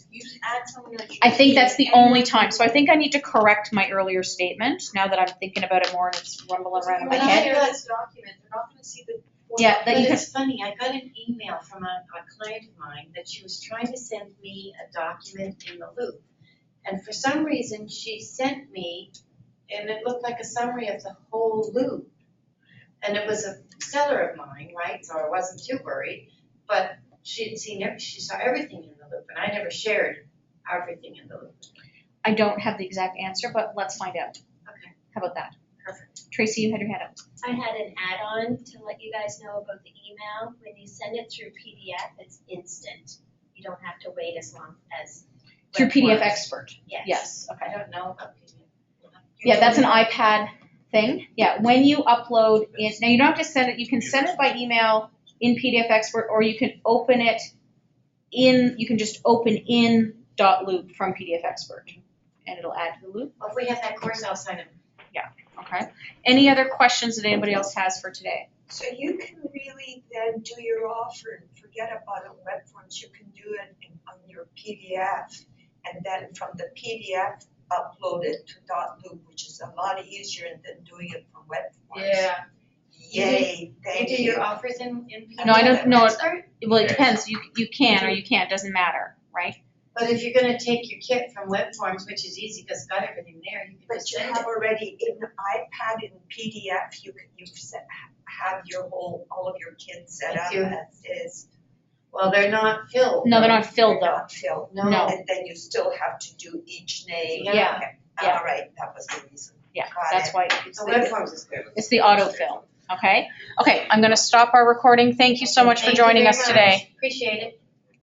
add someone that you. I think that's the anyone only can time, do so I it. think I need to correct my earlier statement, now that I'm thinking about it more and it's rumbling around in my When I head. share this document, they're not gonna see the. Yeah, that But you can, it's funny, I got an email from a client of mine that she was trying to send me a document in the loop. And for some reason, she sent me, and it looked like a summary of the whole loop. And it was a seller of mine, right, so I wasn't too worried, but she saw everything in the loop, and I never shared everything in the loop. I don't have the exact answer, but let's find out. Okay. How about that? Perfect. Tracy, you had your hand up. I had an add-on to let you guys know about the email. When you send it through PDF, it's instant. You don't have to wait as long as. Through web PDF forms. Expert. Yes. Yes, I okay. don't know about PDF. Yeah, that's an iPad thing. Yeah, when you upload it, now you don't have to send it, you can send it by email in PDF Expert, or you can open it you can just open in .loop from PDF Expert, and it'll add to the loop. Well, if we have that course, I'll sign up. Okay. Any other questions that anybody else has for today? So you can really then do your offer and forget about a web forms, you can do it on your PDF. And then from the PDF, upload it to .loop, which is a lot easier than doing it from web forms. Yay, thank You do you. your offers in PDF? No, I don't know. Expert? Well, it depends. You can or you can't, doesn't matter, right? But if you're gonna take your kit from web forms, which is easy, because it's got everything there, you can But just you send have it. already in iPad and PDF, have your all of your kids set I up do. as is. Well, they're not filled. No, they're not filled They're though. not filled. No. No. And then you still have to do each name. Yeah. Okay. Yeah. All right, that was the reason. Yeah, Got that's it. why So web forms is good. it's the autofill, okay? Okay, I'm gonna stop our recording. Thank you so much for Thank you joining very us today. much. Appreciate it.